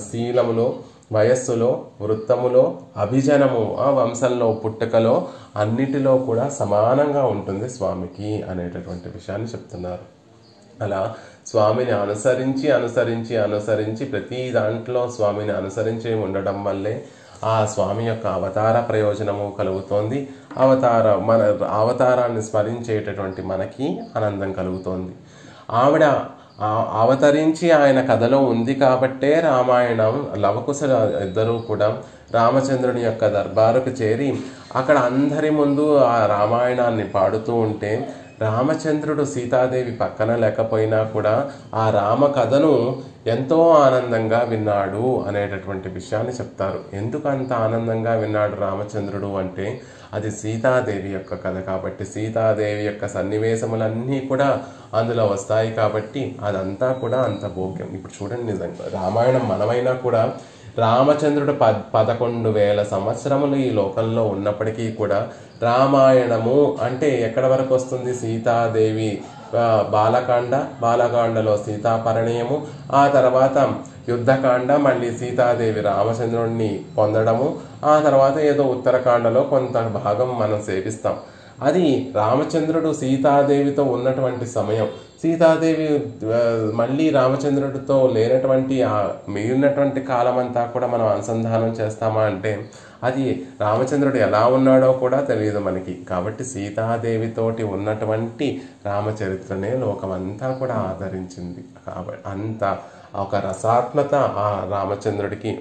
శీలములో, వయస్సులో, వృత్తములో, అభిజనము, ఆ వంశంలో, పుట్టుకలో, అన్నిటిలో కూడా సమానంగా ఉంటుంది స్వామికి అనేటటువంటి విషయాన్ని చెప్తున్నారు. అలా స్వామిని అనుసరించి అనుసరించి అనుసరించి ప్రతి దాంట్లో స్వామిని అనుసరించి ఉండడం వల్లే ఆ స్వామి యొక్క అవతార ప్రయోజనము కలుగుతోంది. మన అవతారాన్ని స్మరించేటటువంటి మనకి ఆనందం కలుగుతోంది. ఆవిడ అవతరించి ఆయన కథలో ఉంది కాబట్టే రామాయణం లవకుశ ఇద్దరూ కూడా రామచంద్రుని యొక్క దర్బారుకు చేరి అక్కడ అందరి ముందు ఆ రామాయణాన్ని పాడుతూ ఉంటే రామచంద్రుడు సీతాదేవి పక్కన లేకపోయినా కూడా ఆ రామ కథను ఎంతో ఆనందంగా విన్నాడు అనేటటువంటి విషయాన్ని చెప్తారు. ఎందుకు అంత ఆనందంగా విన్నాడు రామచంద్రుడు అంటే అది సీతాదేవి యొక్క కథ కాబట్టి, సీతాదేవి యొక్క సన్నివేశములన్నీ కూడా అందులో వస్తాయి కాబట్టి అదంతా కూడా అంత భోగ్యం. ఇప్పుడు చూడండి, నిజంగా రామాయణం మనమైనా కూడా రామచంద్రుడు 11,000 సంవత్సరములు ఈ లోకంలో ఉన్నప్పటికీ కూడా రామాయణము అంటే ఎక్కడ వరకు వస్తుంది? సీతాదేవి బాలకాండలో సీతాపరిణయము, ఆ తర్వాత యుద్ధకాండ, మళ్ళీ సీతాదేవి రామచంద్రుడిని పొందడము, ఆ తర్వాత ఏదో ఉత్తరకాండలో కొంత భాగం మనం సేవిస్తాం. అది రామచంద్రుడు సీతాదేవితో ఉన్నటువంటి సమయం. సీతాదేవి మళ్ళీ రామచంద్రుడితో లేనటువంటి ఆ మిగిలినటువంటి కాలం అంతా కూడా మనం అనుసంధానం చేస్తామా అంటే అది రామచంద్రుడు ఎలా ఉన్నాడో కూడా తెలియదు మనకి. కాబట్టి సీతాదేవితోటి ఉన్నటువంటి రామచరిత్రనే లోకమంతా కూడా ఆదరించింది. కాబట్టి అంత ఒక రసాత్మత ఆ రామచంద్రుడికి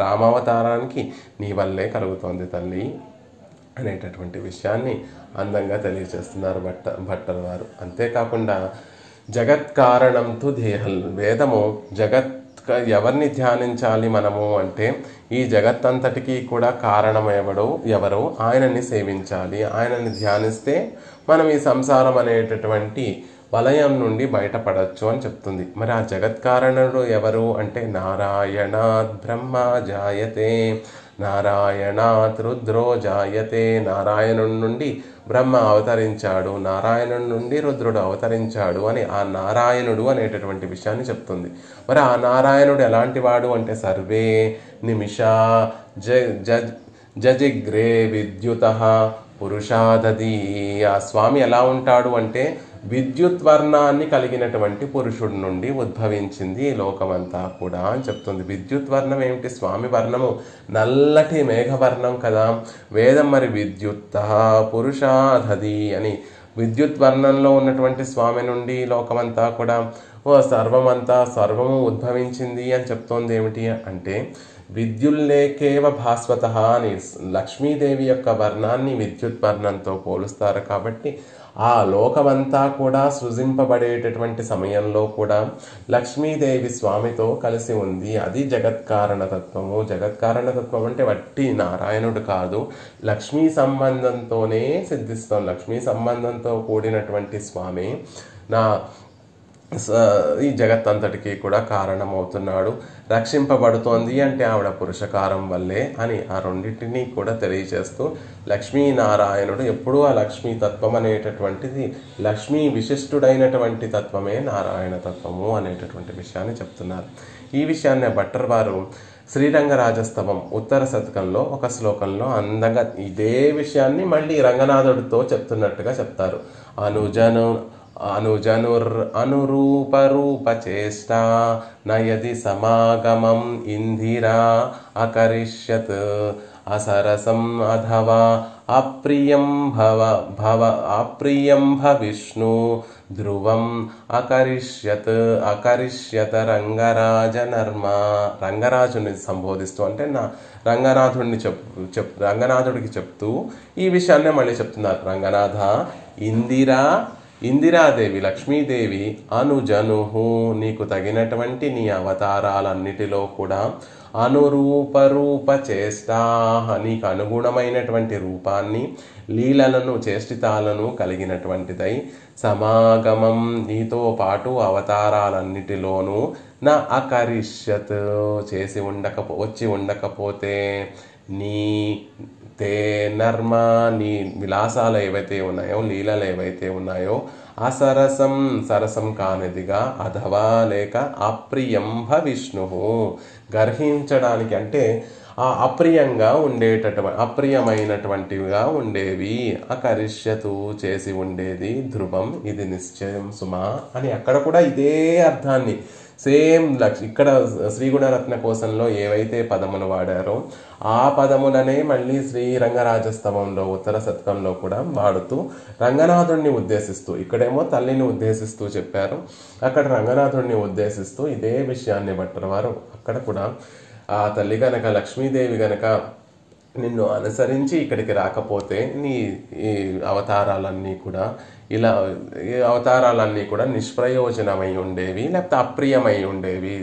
రామావతారానికి నీ వల్లే కలుగుతోంది తల్లి అనేటటువంటి విషయాన్ని అందంగా తెలియజేస్తున్నారు భట్టల వారు. అంతేకాకుండా జగత్కారణం తు దేహల్, వేదము ఎవరిని ధ్యానించాలి మనము అంటే ఈ జగత్తంతటికీ కూడా కారణం ఎవరో ఆయనని సేవించాలి. ఆయనని ధ్యానిస్తే మనం ఈ సంసారం అనేటటువంటి వలయం నుండి బయటపడచ్చు అని చెప్తుంది. మరి ఆ జగత్కారణుడు ఎవరు అంటే నారాయణాత్ బ్రహ్మ జాయతే, నారాయణాత్ రుద్రో జాయతే. నారాయణుడి నుండి బ్రహ్మ అవతరించాడు, నారాయణుడి నుండి రుద్రుడు అవతరించాడు అని ఆ నారాయణుడు అనేటటువంటి విషయాన్ని చెప్తుంది. మరి ఆ నారాయణుడు ఎలాంటి వాడు అంటే సర్వే నిమిష జజిగ్రే విద్యుత పురుషాదది. ఆ స్వామి ఎలా ఉంటాడు అంటే విద్యుత్ వర్ణాన్ని కలిగినటువంటి పురుషుడి నుండి ఉద్భవించింది ఈ లోకమంతా కూడా అని చెప్తుంది. విద్యుత్ వర్ణం ఏమిటి? స్వామి వర్ణము నల్లటి మేఘవర్ణం కదా. వేదం మరి విద్యుత్ పురుషాదది అని విద్యుత్ వర్ణంలో ఉన్నటువంటి స్వామి నుండి లోకమంతా కూడా సర్వము ఉద్భవించింది అని చెప్తోంది. ఏమిటి అంటే విద్యుల్లేకేవ భాస్వత అని లక్ష్మీదేవి యొక్క వర్ణాన్ని విద్యుత్ వర్ణంతో పోలుస్తారు. కాబట్టి ఆ లోకమంతా కూడా సృజింపబడేటటువంటి సమయంలో కూడా లక్ష్మీదేవి స్వామితో కలిసి ఉంది. అది జగత్కారణతత్వము. జగత్కారణతత్వం అంటే వట్టి నారాయణుడు కాదు, లక్ష్మీ సంబంధంతోనే సిద్ధిస్తాం. లక్ష్మీ సంబంధంతో కూడినటువంటి స్వామి ఈ జగత్తంతటికి కూడా కారణమవుతున్నాడు. రక్షింపబడుతోంది అంటే ఆవిడ పురుషకారం వల్లే అని ఆ రెండింటినీ కూడా తెలియజేస్తూ లక్ష్మీనారాయణుడు ఎప్పుడూ ఆ లక్ష్మీ తత్వం అనేటటువంటిది లక్ష్మీ విశిష్టుడైనటువంటి తత్వమే నారాయణ తత్వము అనేటటువంటి విషయాన్ని చెప్తున్నారు. ఈ విషయాన్ని భట్టర్ వారు శ్రీరంగరాజస్తవం ఉత్తర శతకంలో ఒక శ్లోకంలో అందంగా ఇదే విషయాన్ని మళ్ళీ రంగనాథుడితో చెప్తున్నట్టుగా చెప్తారు. అనురూపరూపచేష్టా నయది సమాగమం ఇందిరా అకరిష్యత్ అసరసం అథవా అప్రియం భవిష్ణు ధ్రువం అకరిష్యత రంగరాజనర్మ. రంగరాజుని సంబోధిస్తూ అంటే రంగనాథుడికి చెప్తూ ఈ విషయాన్నే మళ్ళీ చెప్తున్నారు. రంగనాథ ఇందిరాదేవి లక్ష్మీదేవి అనుజనుహు నీకు తగినటువంటి నీ అవతారాలన్నిటిలో కూడా అనురూప రూప చేష్టా, నీకు అనుగుణమైనటువంటి రూపాన్ని, లీలలను చేష్టితాలను కలిగినటువంటిదై, సమాగమం నీతో పాటు అవతారాలన్నిటిలోనూ నా అకరిష్యత్ వచ్చి ఉండకపోతే, నీ తే నర్మ నీ విలాసాలు ఏవైతే ఉన్నాయో, లీలలు ఏవైతే ఉన్నాయో, అసరసం సరసం కానిదిగా, అథవా లేక అప్రియం భవిష్ణు గర్హించడానికి అంటే ఆ అప్రియంగా అప్రియమైనటువంటివిగా ఉండేవి, అకరిష్యతు చేసి ఉండేది, ధ్రువం ఇది నిశ్చయం సుమా అని అక్కడ కూడా ఇదే అర్థాన్ని సేమ్ ఇక్కడ శ్రీగుణరత్న కోశంలో ఏవైతే పదములు వాడారో ఆ పదములనే మళ్ళీ శ్రీరంగరాజస్తవంలో ఉత్తర శతకంలో కూడా వాడుతూ రంగనాథుడిని ఉద్దేశిస్తూ, ఇక్కడేమో తల్లిని ఉద్దేశిస్తూ చెప్పారు, అక్కడ రంగనాథుడిని ఉద్దేశిస్తూ ఇదే విషయాన్ని బట్టర్ వారు అక్కడ కూడా ఆ తల్లి గనక లక్ష్మీదేవి గనక నిన్ను అనుసరించి ఇక్కడికి రాకపోతే నీ ఈ అవతారాలన్నీ కూడా నిష్ప్రయోజనమై ఉండేవి, లేకపోతే అప్రియమై ఉండేవి,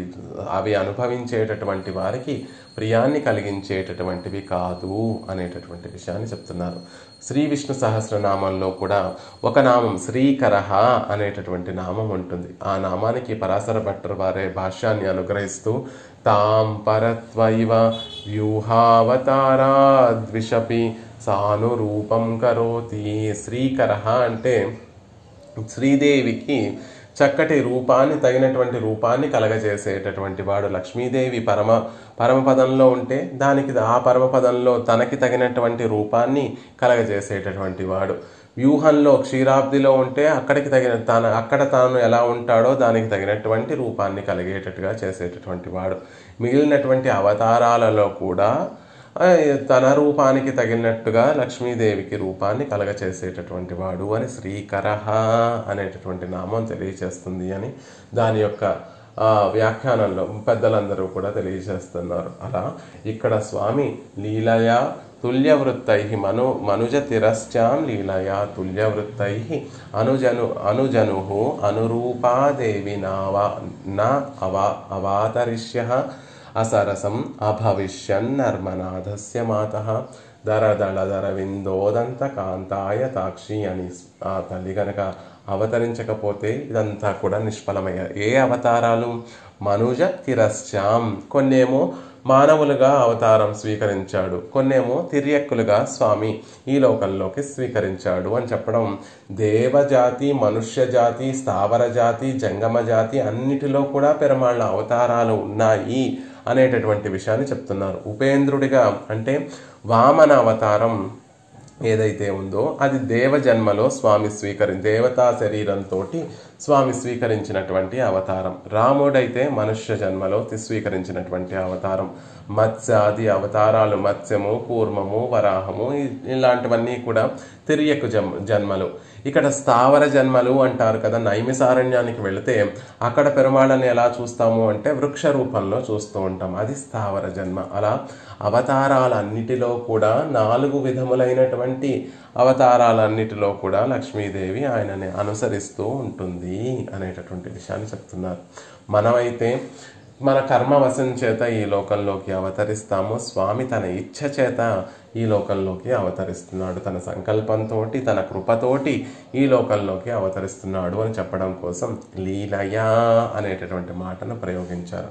అవి అనుభవించేటటువంటి వారికి ప్రియాన్ని కలిగించేటటువంటివి కాదు అనేటటువంటి విషయాన్ని చెప్తున్నారు. శ్రీ విష్ణు సహస్రనామంలో కూడా ఒక నామం శ్రీకరః అనేటటువంటి నామం ఉంటుంది. ఆ నామానికి పరాశర భట్టర్ వారే భాష్యాన్ని అనుగ్రహిస్తూ తాం పరత్వైవ వ్యూహావతారాద్విషపి సానురూపం కరోతి. శ్రీకరః అంటే శ్రీదేవికి చక్కటి రూపాన్ని, తగినటువంటి రూపాన్ని కలగజేసేటటువంటి వాడు. లక్ష్మీదేవి పరమపదంలో ఉంటే దానికి ఆ పరమపదంలో తనకి తగినటువంటి రూపాన్ని కలగజేసేటటువంటి వాడు. వ్యూహంలో క్షీరాబ్దిలో ఉంటే అక్కడ తాను ఎలా ఉంటాడో దానికి తగినటువంటి రూపాన్ని కలిగేటట్టుగా చేసేటటువంటి వాడు. మిగిలినటువంటి అవతారాలలో కూడా తన రూపానికి తగినట్టుగా లక్ష్మీదేవికి రూపాన్ని కలగచేసేటటువంటి వాడు అని శ్రీకరః అనేటటువంటి నామం తెలియచేస్తుంది అని దాని యొక్క వ్యాఖ్యానంలో పెద్దలందరూ కూడా తెలియజేస్తున్నారు. అలా ఇక్కడ స్వామి లీలయా తుల్యవృత్తై మనుజ తిరశ్చాం లీలయా తుల్యవృత్తై అనుజను అనురూపాదేవి అవాతరిష్య అసరసం అభవిష్యన్నర్మనాథస్య మాతః దరదళదరవిందోదంత కాంతాయ తాక్షి అని ఆ తల్లి గనక అవతరించకపోతే ఇదంతా కూడా నిష్ఫలమయ్యాయి. ఏ అవతారాలు? మనుజ తిరశ్చాం, కొన్నేమో మానవులుగా అవతారం స్వీకరించాడు, కొన్నేమో తిర్యక్కులుగా స్వామి ఈ లోకంలోకి స్వీకరించాడు అని చెప్పడం. దేవజాతి, మనుష్య జాతి, స్థావర జాతి, జంగమ జాతి అన్నిటిలో కూడా పెరుమాళ్ళ అవతారాలు ఉన్నాయి అనేటటువంటి విషయాన్ని చెప్తున్నారు. ఉపేంద్రుడిగా అంటే వామన అవతారం ఏదైతే ఉందో అది దేవ జన్మలో స్వామి దేవతా శరీరంతో స్వామి స్వీకరించినటువంటి అవతారం. రాముడైతే మనుష్య జన్మలో స్వీకరించినటువంటి అవతారం. మత్స్యాది అవతారాలు, మత్స్యము, కూర్మము, వరాహము ఇలాంటివన్నీ కూడా తిరియకు జన్మలు. ఇక్కడ స్థావర జన్మలు అంటారు కదా. నైమిసారణ్యానికి వెళితే అక్కడ పెరుమాళ్ళని ఎలా చూస్తాము అంటే వృక్ష రూపంలో చూస్తూ ఉంటాం, అది స్థావర జన్మ. అలా అవతారాలన్నిటిలో కూడా 4 విధములైనటువంటి అవతారాలన్నిటిలో కూడా లక్ష్మీదేవి ఆయనని అనుసరిస్తూ ఉంటుంది అనేటటువంటి విషయాన్ని చెప్తున్నారు. మనమైతే మన కర్మవశం చేత ఈ లోకంలోకి అవతరిస్తాము. స్వామి తన ఇచ్ఛ చేత ఈ లోకంలోకి అవతరిస్తున్నాడు, తన సంకల్పంతో, తన కృపతోటి ఈ లోకంలోకి అవతరిస్తున్నాడు అని చెప్పడం కోసం లీలయా అనేటటువంటి మాటను ప్రయోగించారు.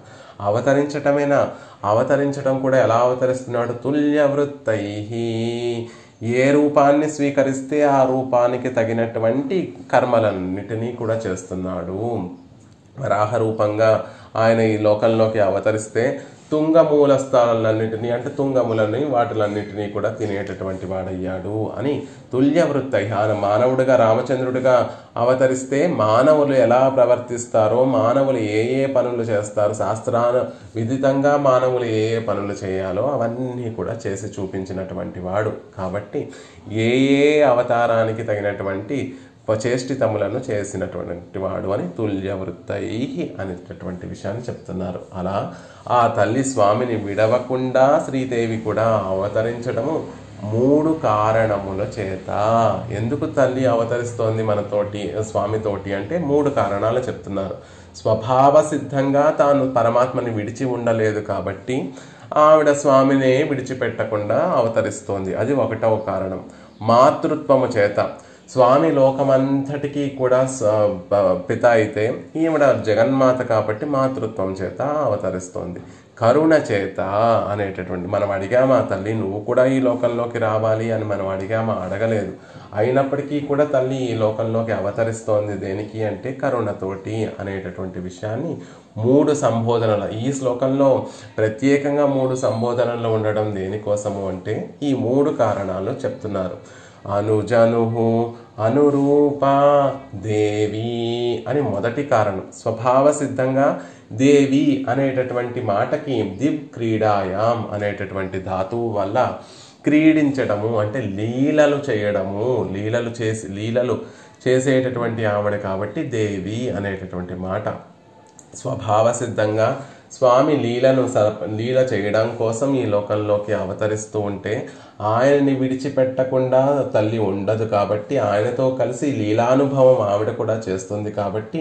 అవతరించటం కూడా ఎలా అవతరిస్తున్నాడు? తుల్యవృత్తై, ఏ రూపాన్ని స్వీకరిస్తే ఆ రూపానికి తగినటువంటి కర్మలన్నిటినీ కూడా చేస్తున్నాడు. వరాహ రూపంగా ఆయన ఈ లోకంలోకి అవతరిస్తే తుంగమూల స్థానాలన్నింటినీ అంటే తుంగములని వాటిలన్నింటినీ కూడా తినేటటువంటి వాడయ్యాడు అని తుల్యవృత్తై. ఆయన మానవుడిగా రామచంద్రుడిగా అవతరిస్తే మానవులు ఎలా ప్రవర్తిస్తారో, మానవులు ఏ పనులు చేస్తారు, శాస్త్రాన విదితంగా మానవులు ఏ పనులు చేయాలో అవన్నీ కూడా చేసి చూపించినటువంటి వాడు. కాబట్టి ఏ అవతారానికి తగినటువంటి చేష్టితములను చేసినటువంటి వాడు అని తుల్యవృత్తై అనేటటువంటి విషయాన్ని చెప్తున్నారు. అలా ఆ తల్లి స్వామిని విడవకుండా శ్రీదేవి కూడా అవతరించడము 3 కారణముల చేత. ఎందుకు తల్లి అవతరిస్తోంది మనతోటి, స్వామితోటి అంటే 3 కారణాలు చెప్తున్నారు. స్వభావ సిద్ధంగా తాను పరమాత్మని విడిచి ఉండలేదు కాబట్టి ఆవిడ స్వామినే విడిచిపెట్టకుండా అవతరిస్తోంది. అది ఒకటవ కారణం. మాతృత్వము చేత స్వామి లోకమంతటికీ కూడా పిత అయితే ఈవిడ జగన్మాత కాబట్టి మాతృత్వం చేత అవతరిస్తోంది. కరుణ చేత అనేటటువంటి మనం అడిగామా తల్లి నువ్వు కూడా ఈ లోకంలోకి రావాలి అని మనం అడిగామా? అడగలేదు. అయినప్పటికీ కూడా తల్లి ఈ లోకంలోకి అవతరిస్తోంది దేనికి అంటే కరుణతోటి అనేటటువంటి విషయాన్ని 3 సంబోధనలు ఈ శ్లోకంలో ప్రత్యేకంగా 3 సంబోధనలు ఉండడం దేనికోసము అంటే ఈ 3 కారణాలు చెప్తున్నారు. అనుజనుహు అనురూప దేవి అని మొదటి కారణం. స్వభావ సిద్ధంగా దేవి అనేటటువంటి మాటకి దివ్ క్రీడాయాం అనేటటువంటి ధాతువు వల్ల క్రీడించడము అంటే లీలలు చేయడము, లీలలు చేసేటటువంటి ఆవిడ కాబట్టి దేవి అనేటటువంటి మాట. స్వభావ సిద్ధంగా స్వామి లీల చేయడం కోసం ఈ లోకంలోకి అవతరిస్తూ ఉంటే ఆయనని విడిచిపెట్టకుండా తల్లి ఉండదు కాబట్టి ఆయనతో కలిసి లీలానుభవం ఆవిడ కూడా చేస్తుంది కాబట్టి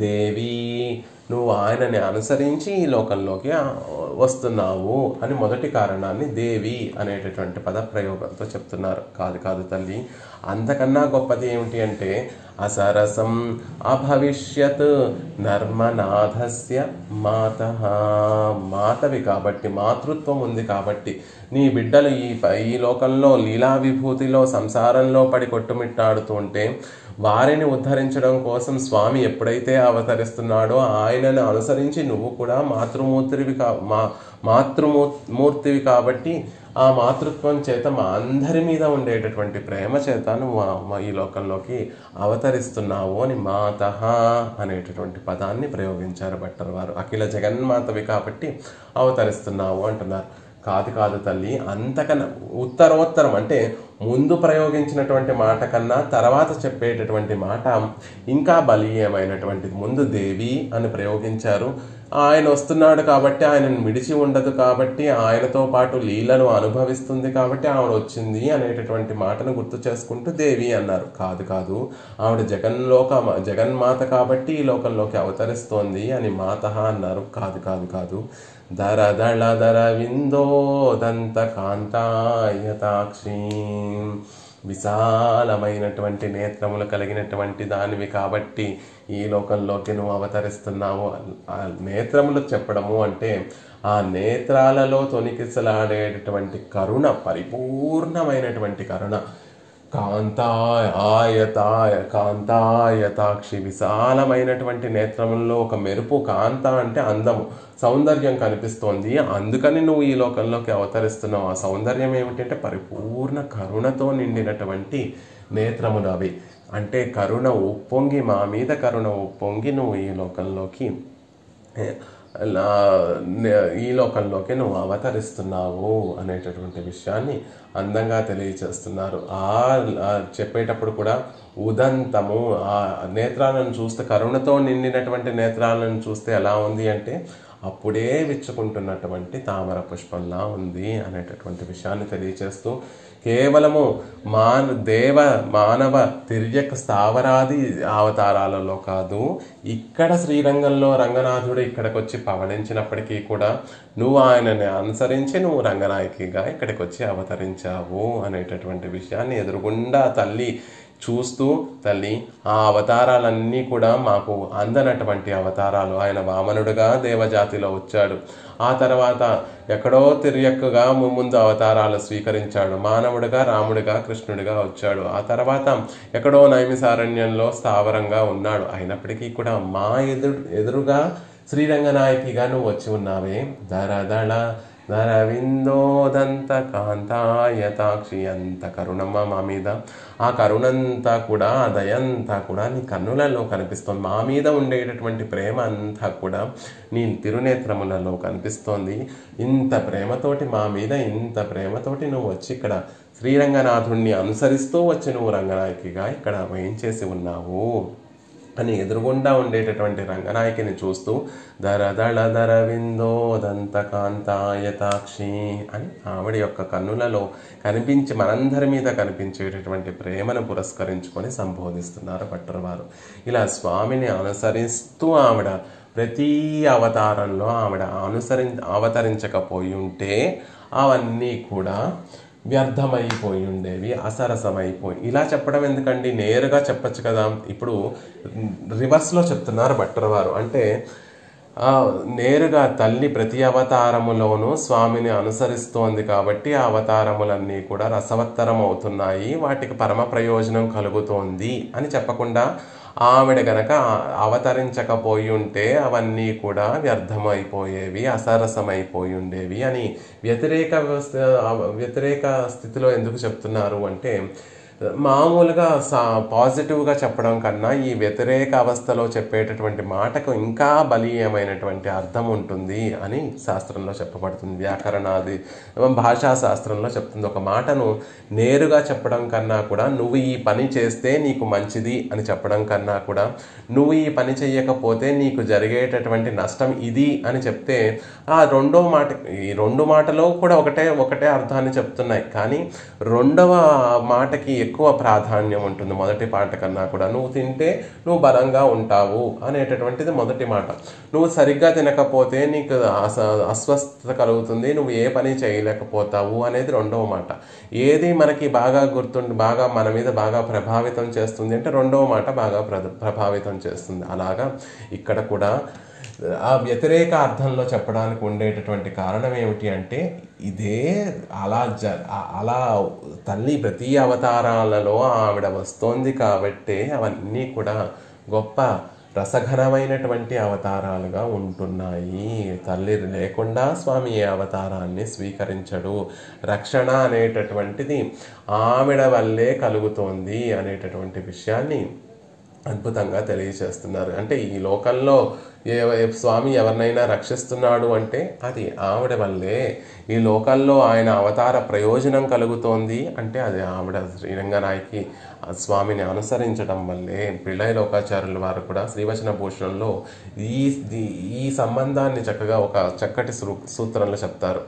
దేవి నువ్వు ఆయనని అనుసరించి ఈ లోకంలోకి వస్తున్నావు అని మొదటి కారణాన్ని దేవి అనేటటువంటి పద ప్రయోగంతో చెప్తున్నారు. కాదు తల్లి, అంతకన్నా గొప్పది ఏమిటి అంటే అసరసం అభవిష్యత్ నర్మనాథస్య మాతవి కాబట్టి మాతృత్వం ఉంది కాబట్టి నీ బిడ్డలు ఈ లోకంలో లీలా విభూతిలో సంసారంలో పడి కొట్టుమిట్టాడుతూ ఉంటే వారిని ఉద్ధరించడం కోసం స్వామి ఎప్పుడైతే అవతరిస్తున్నాడో ఆయనను అనుసరించి నువ్వు కూడా మాతృమూర్తివి కాబట్టి ఆ మాతృత్వం చేత మా అందరి మీద ఉండేటటువంటి ప్రేమ చేత నువ్వు ఈ లోకంలోకి అవతరిస్తున్నావు అని మాతః అనేటటువంటి పదాన్ని ప్రయోగించారు భట్టర్ వారు. అఖిల జగన్మాతవి కాబట్టి అవతరిస్తున్నావు అంటున్నారు. కాదు తల్లి, అంతకన్నా ఉత్తరోత్తరం అంటే ముందు ప్రయోగించినటువంటి మాట కన్నా తర్వాత చెప్పేటటువంటి మాట ఇంకా బలీయమైనటువంటిది. ముందు దేవి అని ప్రయోగించారు. ఆయన వస్తున్నాడు కాబట్టి ఆయనను విడిచి ఉండదు కాబట్టి ఆయనతో పాటు లీలను అనుభవిస్తుంది కాబట్టి ఆవిడ వచ్చింది అనేటటువంటి మాటను గుర్తు చేసుకుంటూ దేవి అన్నారు. కాదు ఆవిడ జగన్మాత కాబట్టి ఈ లోకంలోకి అవతరిస్తోంది అని మాతః అన్నారు. కాదు దర విందోదంత కాంతాయతాక్షి విశాలమైనటువంటి నేత్రములు కలిగినటువంటి దానివి కాబట్టి ఈ లోకంలోకి నువ్వు అవతరిస్తున్నావు. ఆ నేత్రములు చెప్పడము అంటే ఆ నేత్రాలలో తొణికిసలాడేటటువంటి కరుణ, పరిపూర్ణమైనటువంటి కరుణ. కాంతాయతాక్షి విశాలమైనటువంటి నేత్రముల్లో ఒక మెరుపు. కాంత అంటే అందము, సౌందర్యం కనిపిస్తోంది. అందుకని నువ్వు ఈ లోకంలోకి అవతరిస్తున్నావు. ఆ సౌందర్యం ఏమిటంటే పరిపూర్ణ కరుణతో నిండినటువంటి నేత్రములు అవి. అంటే కరుణ ఉప్పొంగి, మా మీద కరుణ ఉప్పొంగి నువ్వు ఈ లోకంలోకి నువ్వు అవతరిస్తున్నావు అనేటటువంటి విషయాన్ని అందంగా తెలియచేస్తున్నారు. చెప్పేటప్పుడు కూడా ఉదంతము, ఆ నేత్రాలను చూస్తే కరుణతో నిండినటువంటి నేత్రాలను చూస్తే ఎలా ఉంది అంటే అప్పుడే విచ్చుకుంటున్నటువంటి తామర పుష్పంలా ఉంది అనేటటువంటి విషయాన్ని తెలియచేస్తూ కేవలము మానవ తిర్యక్ స్థావరాది అవతారాలలో కాదు, ఇక్కడ శ్రీరంగంలో రంగనాథుడు ఇక్కడికి వచ్చి పవళించినప్పటికీ కూడా నువ్వు ఆయనని అనుసరించి నువ్వు రంగనాయకిగా ఇక్కడికి వచ్చి అవతరించావు అనేటటువంటి విషయాన్ని ఎదురుగుండా తల్లి చూస్తూ, తల్లి ఆ అవతారాలన్నీ కూడా మాకు అందనటువంటి అవతారాలు. ఆయన వామనుడుగా దేవజాతిలో వచ్చాడు. ఆ తర్వాత ఎక్కడో తిరియక్కుగా ముందు అవతారాలు స్వీకరించాడు. మానవుడిగా, రాముడిగా, కృష్ణుడిగా వచ్చాడు. ఆ తర్వాత ఎక్కడో నైమిసారణ్యంలో స్థావరంగా ఉన్నాడు. అయినప్పటికీ కూడా మా ఎదురుగా శ్రీరంగనాయకిగా నువ్వు వచ్చి ఉన్నావే. దరవిందోదంత కాంతాయతాక్షి, అంత కరుణమ్మ మా మీద. ఆ కరుణంతా కూడా, ఆ దయంతా కూడా నీ కన్నులలో కనిపిస్తోంది. మా మీద ఉండేటటువంటి ప్రేమ అంతా కూడా నీ తిరునేత్రములలో కనిపిస్తోంది. ఇంత ప్రేమతోటి మా మీద, ఇంత ప్రేమతోటి నువ్వు వచ్చి ఇక్కడ శ్రీరంగనాథుణ్ణి అనుసరిస్తూ వచ్చి నువ్వు రంగనాయకిగా ఇక్కడ వేయించేసి ఉన్నావు అని ఎదురుగుండా ఉండేటటువంటి రంగనాయకిని చూస్తూ దరదళ దరవిందోదంత కాంతాయతాక్షి అని ఆవిడ యొక్క కన్నులలో కనిపించి మనందరి మీద కనిపించేటటువంటి ప్రేమను పురస్కరించుకొని సంబోధిస్తున్నారు భట్టరవారు. ఇలా స్వామిని అనుసరిస్తూ ఆవిడ ప్రతి అవతారంలో ఆవిడ అవతరించకపోయి ఉంటే అవన్నీ కూడా వ్యర్థమైపోయి ఉండేవి, అసరసమైపోయి. ఇలా చెప్పడం ఎందుకండి, నేరుగా చెప్పచ్చు కదా. ఇప్పుడు రివర్స్లో చెప్తున్నారు భట్టరవారు. అంటే నేరుగా తల్లి ప్రతి అవతారములోనూ స్వామిని అనుసరిస్తోంది కాబట్టి ఆ అవతారములన్నీ కూడా రసవత్తరం అవుతున్నాయి, వాటికి పరమ ప్రయోజనం కలుగుతోంది అని చెప్పకుండా ఆవిడ గనక అవతరించకపోయి ఉంటే అవన్నీ కూడా వ్యర్థమైపోయేవి, అసరసమైపోయి ఉండేవి అని వ్యతిరేక స్థితిలో ఎందుకు చెప్తున్నారు అంటే, మామూలుగా పాజిటివ్గా చెప్పడం కన్నా ఈ వ్యతిరేక అవస్థలో చెప్పేటటువంటి మాటకు ఇంకా బలీయమైనటువంటి అర్థం ఉంటుంది అని శాస్త్రంలో చెప్పబడుతుంది. వ్యాకరణాది భాషా శాస్త్రంలో చెప్తుంది. ఒక మాటను నేరుగా చెప్పడం కన్నా కూడా నువ్వు ఈ పని చేస్తే నీకు మంచిది అని చెప్పడం కన్నా కూడా నువ్వు ఈ పని చెయ్యకపోతే నీకు జరిగేటటువంటి నష్టం ఇది అని చెప్తే ఆ ఈ రెండు మాటలో కూడా ఒకటే అర్థాన్ని చెప్తున్నాయి. కానీ రెండవ మాటకి ఎక్కువ ప్రాధాన్యం ఉంటుంది మొదటి మాట కన్నా కూడా. నువ్వు తింటే నువ్వు బలంగా ఉంటావు అనేటటువంటిది మొదటి మాట. నువ్వు సరిగ్గా తినకపోతే నీకు అస్వస్థత కలుగుతుంది, నువ్వు ఏ పని చేయలేకపోతావు అనేది రెండవ మాట. ఏది మనకి బాగా మన మీద బాగా ప్రభావితం చేస్తుంది అంటే రెండవ మాట బాగా ప్రభావితం చేస్తుంది. అలాగా ఇక్కడ కూడా ఆ వ్యతిరేక అర్థంలో చెప్పడానికి ఉండేటటువంటి కారణం ఏమిటి అంటే, ఇదే అలా తల్లి ప్రతి అవతారాలలో ఆవిడ వస్తోంది కాబట్టి అవన్నీ కూడా గొప్ప రసఘనమైనటువంటి అవతారాలుగా ఉంటున్నాయి. తల్లి లేకుండా స్వామి ఏ అవతారాన్ని స్వీకరించడు. రక్షణ అనేటటువంటిది ఆవిడ వల్లే కలుగుతోంది అనేటటువంటి విషయాన్ని అద్భుతంగా తెలియచేస్తున్నారు. అంటే ఈ లోకంలో స్వామి ఎవరినైనా రక్షిస్తున్నాడు అంటే అది ఆవిడ వల్లే. ఈ లోకంలో ఆయన అవతార ప్రయోజనం కలుగుతోంది అంటే అది ఆవిడ శ్రీరంగనాయకి స్వామిని అనుసరించడం వల్లే. పిళ్ళై లోకాచార్యుల వారు కూడా శ్రీవచన భూషణంలో ఈ సంబంధాన్ని చక్కగా ఒక చక్కటి సూత్రంలో చెప్తారు.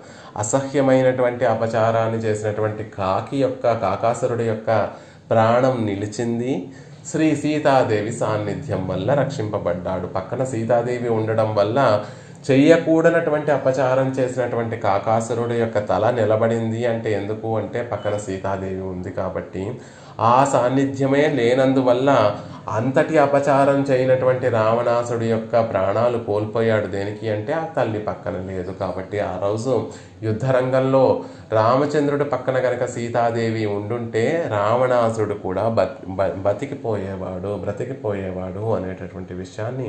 అసహ్యమైనటువంటి అపచారాన్ని చేసినటువంటి కాకాసురుడి యొక్క ప్రాణం నిలిచింది, శ్రీ సీతాదేవి సాన్నిధ్యం వల్ల రక్షింపబడ్డాడు. పక్కన సీతాదేవి ఉండడం వల్ల చెయ్యకూడనటువంటి అపచారం చేసినటువంటి కాకాసురుడు యొక్క తల నిలబడింది అంటే ఎందుకు అంటే పక్కన సీతాదేవి ఉంది కాబట్టి. ఆ సాన్నిధ్యమే లేనందువల్ల అంతటి అపచారం చేయనటువంటి రావణాసుడి యొక్క ప్రాణాలు కోల్పోయాడు. దేనికి అంటే ఆ తల్లి పక్కన లేదు కాబట్టి. ఆ రోజు యుద్ధరంగంలో రామచంద్రుడి పక్కన కనుక సీతాదేవి ఉండుంటే రావణాసుడు కూడా బ్రతికిపోయేవాడు అనేటటువంటి విషయాన్ని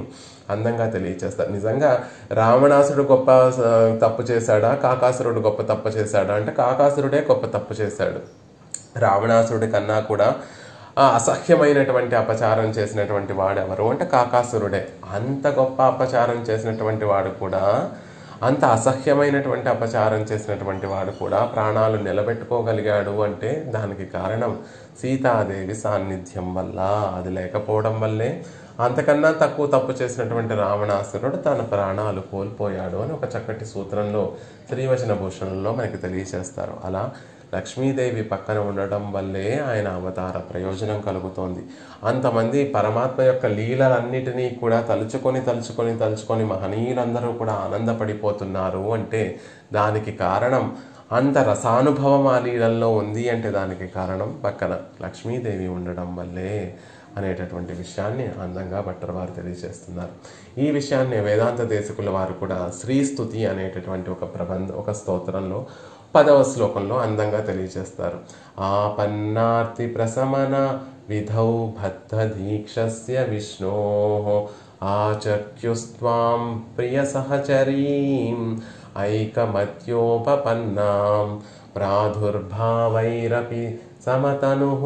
అందంగా తెలియచేస్తారు. నిజంగా రావణాసుడు గొప్ప తప్పు చేశాడా, కాకాసురుడు గొప్ప తప్పు చేశాడా అంటే కాకాసురుడే గొప్ప తప్పు చేశాడు. రావణాసురుడి కన్నా కూడా అసహ్యమైనటువంటి అపచారం చేసినటువంటి వాడు ఎవరు అంటే కాకాసురుడే. అంత గొప్ప అపచారం చేసినటువంటి వాడు కూడా, అంత అసహ్యమైనటువంటి అపచారం చేసినటువంటి వాడు కూడా ప్రాణాలు నిలబెట్టుకోగలిగాడు అంటే దానికి కారణం సీతాదేవి సాన్నిధ్యం వల్ల. అది లేకపోవడం వల్లే అంతకన్నా తక్కువ తప్పు చేసినటువంటి రావణాసురుడు తన ప్రాణాలు కోల్పోయాడు అని ఒక చక్కటి సూత్రంలో శ్రీవచన భూషణంలో మనకి తెలియచేస్తారు. అలా లక్ష్మీదేవి పక్కన ఉండడం వల్లే ఆయన అవతార ప్రయోజనం కలుగుతోంది. అంతమంది పరమాత్మ యొక్క లీలలన్నిటినీ కూడా తలుచుకొని మహనీయులందరూ కూడా ఆనందపడిపోతున్నారు అంటే దానికి కారణం, అంత రసానుభవం ఆ లీలల్లో ఉంది అంటే దానికి కారణం పక్కన లక్ష్మీదేవి ఉండడం వల్లే అనేటటువంటి విషయాన్ని అందంగా భట్టరవారు తెలియజేస్తున్నారు. ఈ విషయాన్ని వేదాంత దేశకుల వారు కూడా శ్రీస్తుతి అనేటటువంటి ఒక స్తోత్రంలో 10వ శ్లోకంలో అందంగా తెలియజేస్తారు. ఆపన్నార్తి ప్రశమన విధౌ బద్ధ దీక్షస్య విష్ణోః ఆచక్యుస్త్వాం ప్రియ సహచరీం ఐకమత్యోపపన్నాం ప్రాదుర్భావైరపి సమతనుః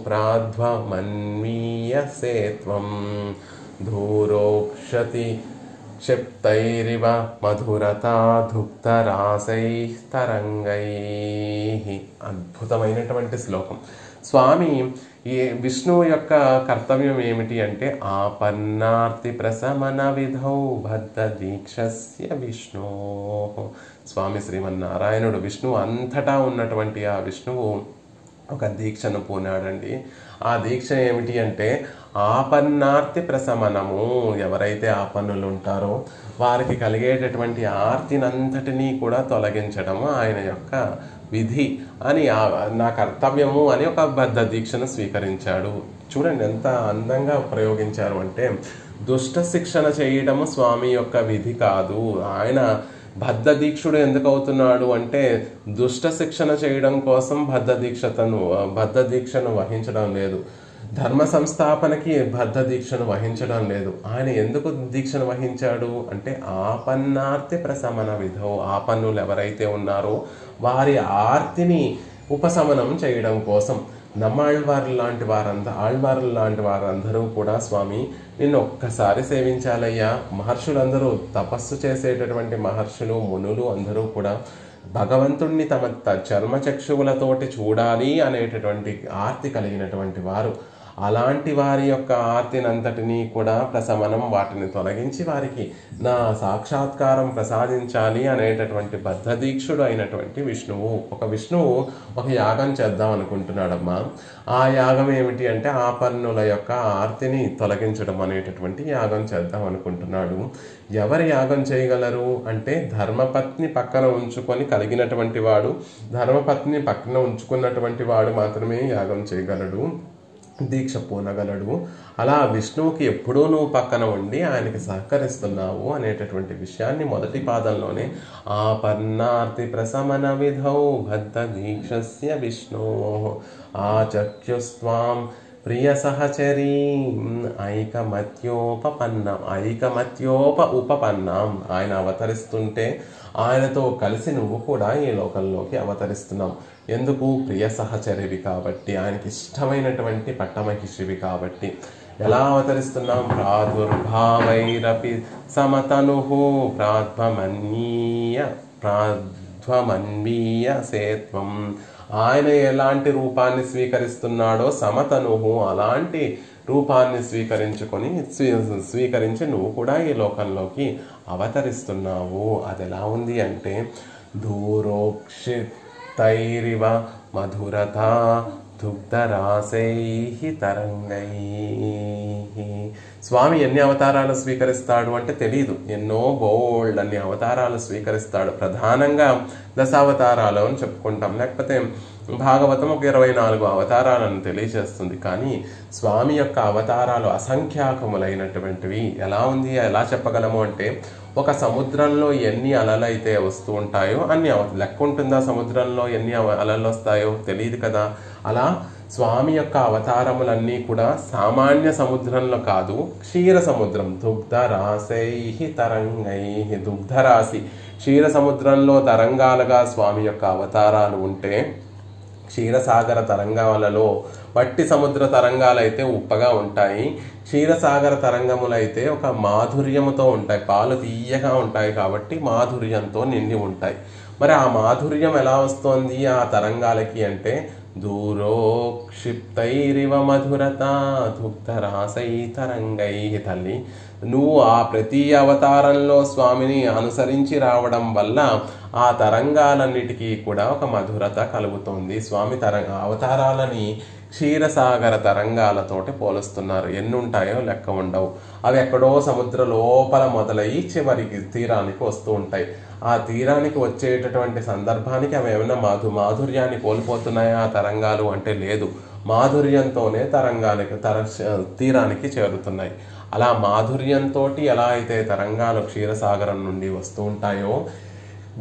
ప్రాధ్వమన్మీయసే త్వం ధూరోక్షతి క్షిప్తైరివ మధురతా దుగ్ధరాసైః తరంగైః. అద్భుతమైనటువంటి శ్లోకం. స్వామి ఈ విష్ణువు యొక్క కర్తవ్యం ఏమిటి అంటే ఆపన్నార్తి ప్రశమన విధౌ బద్ధ దీక్షస్య విష్ణు. స్వామి శ్రీమన్నారాయణుడు విష్ణువు అంతటా ఉన్నటువంటి ఆ విష్ణువు ఒక దీక్షను పూనాడండి. ఆ దీక్ష ఏమిటి అంటే ఆపన్నార్తి ప్రశమనము. ఎవరైతే ఆపన్నులు ఉంటారో వారికి కలిగేటటువంటి ఆర్తినంతటినీ కూడా తొలగించడము ఆయన యొక్క విధి అని, నా కర్తవ్యము అని ఒక బద్ధ దీక్షను స్వీకరించాడు. చూడండి ఎంత అందంగా ప్రయోగించారు అంటే, దుష్ట శిక్షణ చేయడము స్వామి యొక్క విధి కాదు. ఆయన బద్ధ దీక్షుడు ఎందుకు అవుతున్నాడు అంటే దుష్ట శిక్షణ చేయడం కోసం బద్ధ దీక్షను వహించడం లేదు. ధర్మ సంస్థాపనకి బద్ధ దీక్షను వహించడం లేదు. ఆయన ఎందుకు దీక్షను వహించాడు అంటే ఆపన్నార్తి ప్రశమన విధౌ. ఆపన్నులు ఎవరైతే ఉన్నారో వారి ఆర్తిని ఉపశమనం చేయడం కోసం. ఆళ్వార్లు లాంటి వారందరూ కూడా స్వామి నిన్ను ఒక్కసారి సేవించాలయ్యా. మహర్షులందరూ తపస్సు చేసేటటువంటి మహర్షులు మునులు అందరూ కూడా భగవంతుణ్ణి తమ చర్మచక్షువులతోటి చూడాలి అనేటటువంటి ఆర్తి కలిగినటువంటి వారు. అలాంటి వారి యొక్క ఆర్తినంతటినీ కూడా ప్రశమనం, వాటిని తొలగించి వారికి నా సాక్షాత్కారం ప్రసాదించాలి అనేటటువంటి బద్ధదీక్షుడు అయినటువంటి విష్ణువు. విష్ణువు ఒక యాగం చేద్దాం అనుకుంటున్నాడమ్మా. ఆ యాగం ఏమిటి అంటే ఆపన్నుల యొక్క ఆర్తిని తొలగించడం అనేటటువంటి యాగం చేద్దాం అనుకుంటున్నాడు. ఎవరు యాగం చేయగలరు అంటే ధర్మపత్ని పక్కన ఉంచుకొని కలిగినటువంటి వాడు, ధర్మపత్ని పక్కన ఉంచుకున్నటువంటి వాడు మాత్రమే యాగం చేయగలడు, దీక్ష పూనగలడు. అలా విష్ణువుకి ఎప్పుడూ నువ్వు పక్కన ఉండి ఆయనకి సహకరిస్తున్నావు అనేటటువంటి విషయాన్ని మొదటి పాదంలోనే ఆపన్నార్తి ప్రశమన విధౌ బద్ధ దీక్షస్య విష్ణు ఆచక్యుస్త్వాం ప్రియ సహచరీ ఉపపన్నాం. ఆయన అవతరిస్తుంటే ఆయనతో కలిసి నువ్వు కూడా ఈ లోకంలోకి అవతరిస్తున్నావు. ఎందుకు? ప్రియ సహచరివి కాబట్టి, ఆయనకి ఇష్టమైనటువంటి పట్టమహిషివి కాబట్టి. ఎలా అవతరిస్తున్నాం? ప్రాదుర్భావైరపి సమతను ప్రాధ్వమన్వీయ సేత్వం. ఆయన ఎలాంటి రూపాన్ని స్వీకరిస్తున్నాడో సమతనుహు అలాంటి రూపాన్ని స్వీకరించి నువ్వు కూడా ఈ లోకంలోకి అవతరిస్తున్నావు. అది ఎలా ఉంది అంటే దూరోక్షితైరివ మధురతా దుగ్ధరాసైః తరంగైః. స్వామి ఎన్ని అవతారాలు స్వీకరిస్తాడు అంటే తెలియదు. ఎన్నో బోల్డ్ అన్ని అవతారాలు స్వీకరిస్తాడు. ప్రధానంగా దశావతారాలు అని చెప్పుకుంటాం, లేకపోతే భాగవతం ఒక 24 అవతారాలను తెలియజేస్తుంది. కానీ స్వామి యొక్క అవతారాలు అసంఖ్యాకములైనటువంటివి. ఎలా ఉంది, ఎలా చెప్పగలము అంటే ఒక సముద్రంలో ఎన్ని అలలైతే వస్తూ ఉంటాయో అన్ని లెక్క ఉంటుందా? సముద్రంలో ఎన్ని అలలు వస్తాయో తెలియదు కదా. అలా స్వామి యొక్క అవతారములన్నీ కూడా సామాన్య సముద్రంలో కాదు, క్షీర సముద్రం దుగ్ధరాసైః తరంగైః. దుగ్ధరాశి క్షీర సముద్రంలో తరంగాలుగా స్వామి యొక్క అవతారాలు ఉంటే, క్షీరసాగర తరంగాలలో వట్టి సముద్ర తరంగాలైతే ఉప్పగా ఉంటాయి, క్షీరసాగర తరంగములైతే ఒక మాధుర్యముతో ఉంటాయి, పాలు తీయగా ఉంటాయి కాబట్టి మాధుర్యంతో నిండి ఉంటాయి. మరి ఆ మాధుర్యం ఎలా వస్తోంది ఆ తరంగాలకి అంటే దూరోక్షిప్తైరివ మధురతా దుగ్ధరాసై తరంగై. తల్లి, నువ్వు ఆ ప్రతి అవతారంలో స్వామిని అనుసరించి రావడం వల్ల ఆ తరంగాలన్నిటికీ కూడా ఒక మధురత కలుగుతోంది. స్వామి అవతారాలని క్షీరసాగర తరంగాలతోటి పోలుస్తున్నారు. ఎన్ని ఉంటాయో లెక్క ఉండవు. అవి ఎక్కడో సముద్ర లోపల మొదలయ్యి చివరికి తీరానికి వస్తూ ఉంటాయి. ఆ తీరానికి వచ్చేటటువంటి సందర్భానికి అవి ఏమైనా మాధుర్యాన్ని కోల్పోతున్నాయా ఆ తరంగాలు అంటే లేదు. మాధుర్యంతోనే తీరానికి చేరుతున్నాయి. అలా మాధుర్యంతో ఎలా అయితే తరంగాలు క్షీరసాగరం నుండి వస్తూ ఉంటాయో,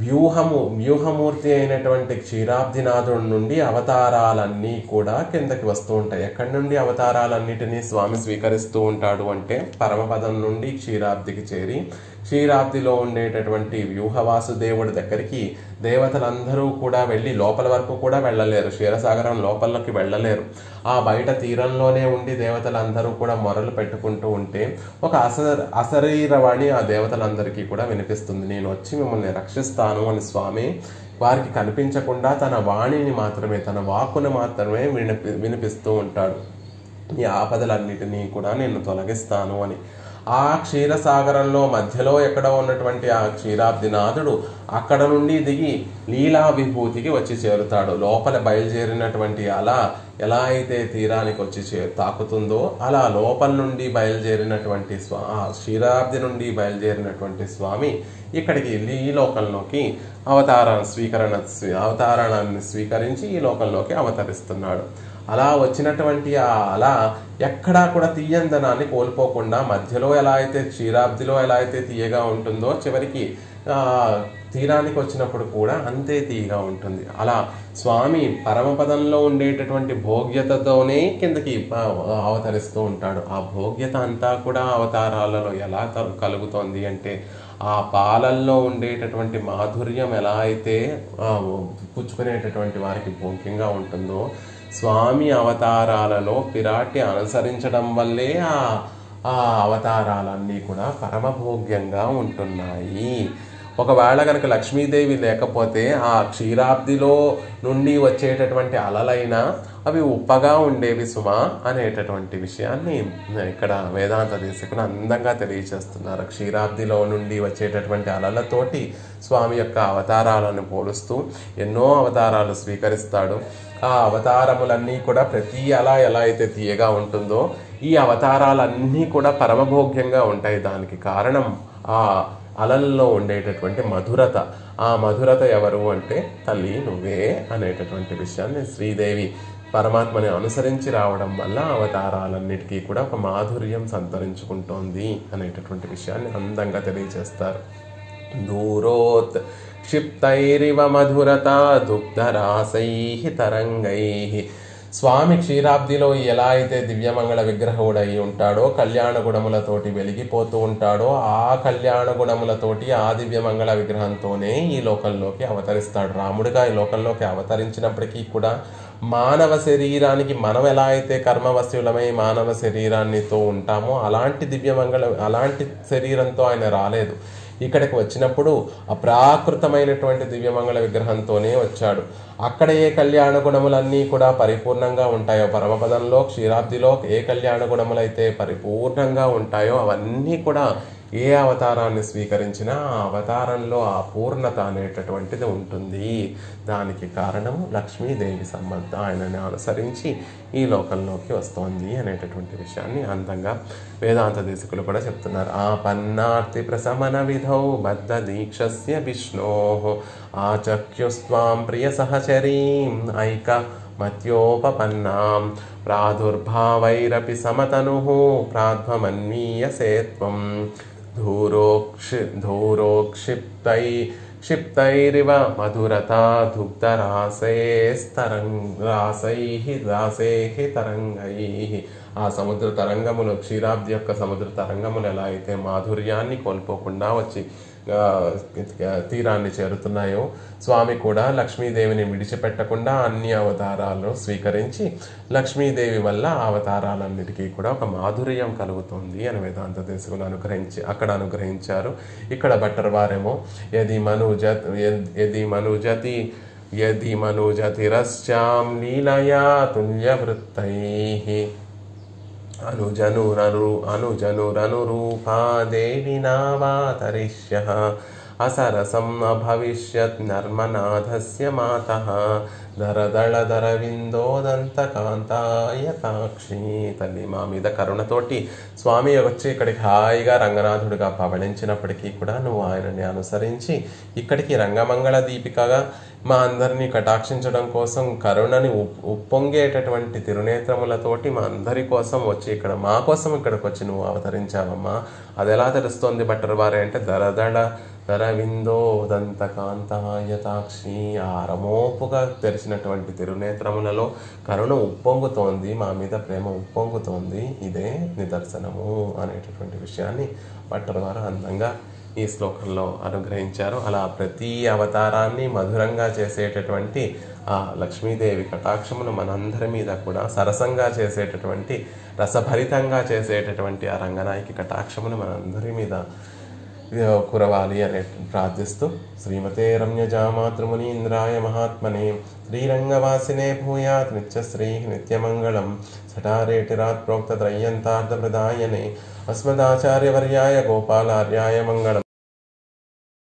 వ్యూహమూర్తి అయినటువంటి క్షీరాబ్దినాథుడి నుండి అవతారాలన్నీ కూడా కిందకి వస్తూ ఉంటాయి. ఎక్కడి నుండి అవతారాలన్నిటినీ స్వామి స్వీకరిస్తూ ఉంటాడు అంటే పరమపదం నుండి క్షీరాబ్దికి చేరి, క్షీరాబ్దిలో ఉండేటటువంటి వ్యూహవాసుదేవుడి దగ్గరికి దేవతలందరూ కూడా వెళ్ళి లోపల వరకు కూడా వెళ్ళలేరు, క్షీరసాగరం లోపలికి వెళ్ళలేరు. ఆ బయట తీరంలోనే ఉండి దేవతలందరూ కూడా మొరలు పెట్టుకుంటూ ఉంటే ఒక అశరీరవాణి ఆ దేవతలందరికీ కూడా వినిపిస్తుంది. నేను వచ్చి మిమ్మల్ని రక్షిస్తాను అని స్వామి వారికి కనిపించకుండా తన వాణిని మాత్రమే, తన వాక్కును మాత్రమే వినిపిస్తూ ఉంటాడు. ఈ ఆపదలన్నిటినీ కూడా నేను తొలగిస్తాను అని. ఆ క్షీరసాగరంలో మధ్యలో ఎక్కడ ఉన్నటువంటి ఆ క్షీరాబ్దినాథుడు అక్కడ నుండి దిగి లీలా విభూతికి వచ్చి చేరుతాడు. లోపల బయలుదేరినటువంటి అలా ఎలా అయితే తీరానికి వచ్చి తాకుతుందో అలా లోపల నుండి బయలుదేరినటువంటి క్షీరాబ్ది నుండి బయలుదేరినటువంటి స్వామి ఇక్కడికి ఈ లోకంలోకి అవతారాన్ని స్వీకరించి ఈ లోకంలోకి అవతరిస్తున్నాడు. అలా వచ్చినటువంటి అలా ఎక్కడా కూడా తీయందనాన్ని కోల్పోకుండా మధ్యలో ఎలా అయితే క్షీరాబ్దిలో ఎలా అయితే తీయగా ఉంటుందో చివరికి తీరానికి వచ్చినప్పుడు కూడా అంతే తీయగా ఉంటుంది. అలా స్వామి పరమపదంలో ఉండేటటువంటి భోగ్యతతోనే కిందకి అవతరిస్తూ ఉంటాడు. ఆ భోగ్యత అంతా కూడా అవతారాలలో ఎలా కలుగుతోంది అంటే ఆ పాలల్లో ఉండేటటువంటి మాధుర్యం ఎలా అయితే పుచ్చుకునేటటువంటి వారికి భోగ్యంగా ఉంటుందో స్వామి అవతారాలలో పిరాటి అనుసరించడం వల్లే ఆ అవతారాలన్నీ కూడా పరమభోగ్యంగా ఉంటున్నాయి. ఒకవేళ కనుక లక్ష్మీదేవి లేకపోతే ఆ క్షీరాబ్దిలో నుండి వచ్చేటటువంటి అలలైనా అవి ఉప్పగా ఉండేవి సుమా అనేటటువంటి విషయాన్ని ఇక్కడ వేదాంత దేశకులు అందంగా తెలియచేస్తున్నారు. క్షీరాబ్దిలో నుండి వచ్చేటటువంటి అలలతోటి స్వామి యొక్క అవతారాలను పోలుస్తూ ఎన్నో అవతారాలు స్వీకరిస్తాడు. ఆ అవతారములన్నీ కూడా ప్రతి అలా ఎలా అయితే తీయగా ఉంటుందో ఈ అవతారాలన్నీ కూడా పరమభోగ్యంగా ఉంటాయి. దానికి కారణం ఆ అలల్లో ఉండేటటువంటి మధురత. ఆ మధురత ఎవరు అంటే తల్లి నువ్వే అనేటటువంటి విషయాన్ని శ్రీదేవి పరమాత్మని అనుసరించి రావడం వల్ల అవతారాలన్నిటికీ కూడా ఒక మాధుర్యం సంతరించుకుంటోంది అనేటటువంటి విషయాన్ని అందంగా తెలియజేస్తారు. దూరోత్ క్షిప్తైరివ మధురతా దుగ్ధరాసైః తరంగైః. స్వామి క్షీరాబ్దిలో ఎలా అయితే దివ్యమంగళ విగ్రహుడై ఉంటాడో, కళ్యాణ గుణములతోటి వెలిగిపోతూ ఉంటాడో, ఆ కళ్యాణ గుణములతోటి ఆ దివ్యమంగళ విగ్రహంతోనే ఈ లోకంలోకి అవతరిస్తాడు. రాముడిగా ఈ లోకంలోకి అవతరించినప్పటికీ కూడా మానవ శరీరానికి మనం ఎలా అయితే కర్మవశులమై మానవ శరీరాన్నితో ఉంటామో అలాంటి శరీరంతో ఆయన రాలేదు. ఇక్కడికి వచ్చినప్పుడు అప్రాకృతమైనటువంటి దివ్యమంగళ విగ్రహంతోనే వచ్చాడు. అక్కడ ఏ కళ్యాణ గుణములన్నీ కూడా పరిపూర్ణంగా ఉంటాయో, పరమపదంలో క్షీరాబ్దిలో ఏ కళ్యాణ గుణములైతే పరిపూర్ణంగా ఉంటాయో అవన్నీ కూడా ఏ అవతారాన్ని స్వీకరించినా ఆ అవతారంలో ఆ పూర్ణత అనేటటువంటిది ఉంటుంది. దానికి కారణం లక్ష్మీదేవి సంబంధం ఆయనని అనుసరించి ఈ లోకంలోకి వస్తోంది అనేటటువంటి విషయాన్ని అందంగా వేదాంత దేశకులు కూడా చెప్తున్నారు. ఆ పన్నార్తి ప్రశమన విధౌ బద్ధ దీక్షస్య విష్ణో ఆచక్యుస్వాం ప్రియ సహచరీం ఐక మత్యోపపన్నాం ప్రాదుర్భావైరపి సమతనుః ప్రాధ్వమన్వీయసే త్వం క్షిప్తైరివ మధురతా దుగ్ధరాసైః తరంగైః. ఆ సముద్ర తరంగములు క్షీరాబ్ది యొక్క సముద్ర తరంగములు ఎలా అయితే మాధుర్యాన్ని కోల్పోకుండా వచ్చి తీరాన్ని చేరుతున్నాయో, స్వామి కూడా లక్ష్మీదేవిని విడిచిపెట్టకుండా అన్ని అవతారాలను స్వీకరించి లక్ష్మీదేవి వల్ల అవతారాలన్నిటికీ కూడా ఒక మాధుర్యం కలుగుతుంది అని వేదాంత దేశకులు అనుగ్రహించారు. ఇక్కడ భట్టర్ వారేమో యది మనుజతిరశ్చాం లీలయా తుల్యవృత్తైః అనుజనురనురూపా దేవి నావాతరిష్యః అసరసం అభవిష్యత్ నర్మనాథస్య మాతః దరదళధరవిందోదంతకాంతాయతాక్షి. తల్లి మా మీద కరుణతోటి స్వామి వచ్చి ఇక్కడికి హాయిగా రంగనాథుడిగా పవళించినప్పటికీ కూడా నువ్వు ఆయనని అనుసరించి ఇక్కడికి రంగమంగళ దీపికగా మా అందరినీ కటాక్షించడం కోసం కరుణని ఉప్పొంగేటటువంటి తిరునేత్రములతోటి మా అందరి కోసం వచ్చి మా కోసం ఇక్కడికి వచ్చి నువ్వు అవతరించావమ్మా. అది ఎలా తెలుస్తోంది భట్టర్ వారే అంటే దరవిందోదంతకాంతాయతాక్షి. ఆరమోపుగా తెరిచినటువంటి తిరునేత్రములలో కరుణ ఉప్పొంగుతోంది, మా మీద ప్రేమ ఉప్పొంగుతోంది, ఇదే నిదర్శనము అనేటటువంటి విషయాన్ని భట్టర్ వారు అందంగా ఈ శ్లోకంలో అనుగ్రహించారు. అలా ప్రతి అవతారాన్ని మధురంగా చేసేటటువంటి ఆ లక్ష్మీదేవి కటాక్షమును మనందరి మీద కూడా సరసంగా చేసేటటువంటి, రసభరితంగా చేసేటటువంటి ఆ రంగనాయకి కటాక్షమును మనందరి మీద కురవాలి అని ప్రార్థిస్తూ శ్రీమతే రమ్యజామాతృమునీంద్రాయ మహాత్మనే శ్రీరంగవాసినే భూయాత్ నిత్యశ్రీ నిత్యమంగళం సటారేటిరాత్ ప్రోక్త త్రయ్యంతార్థ ప్రదాయనే అస్మదాచార్యవర్యాయ గోపాలార్యాయ మంగళం.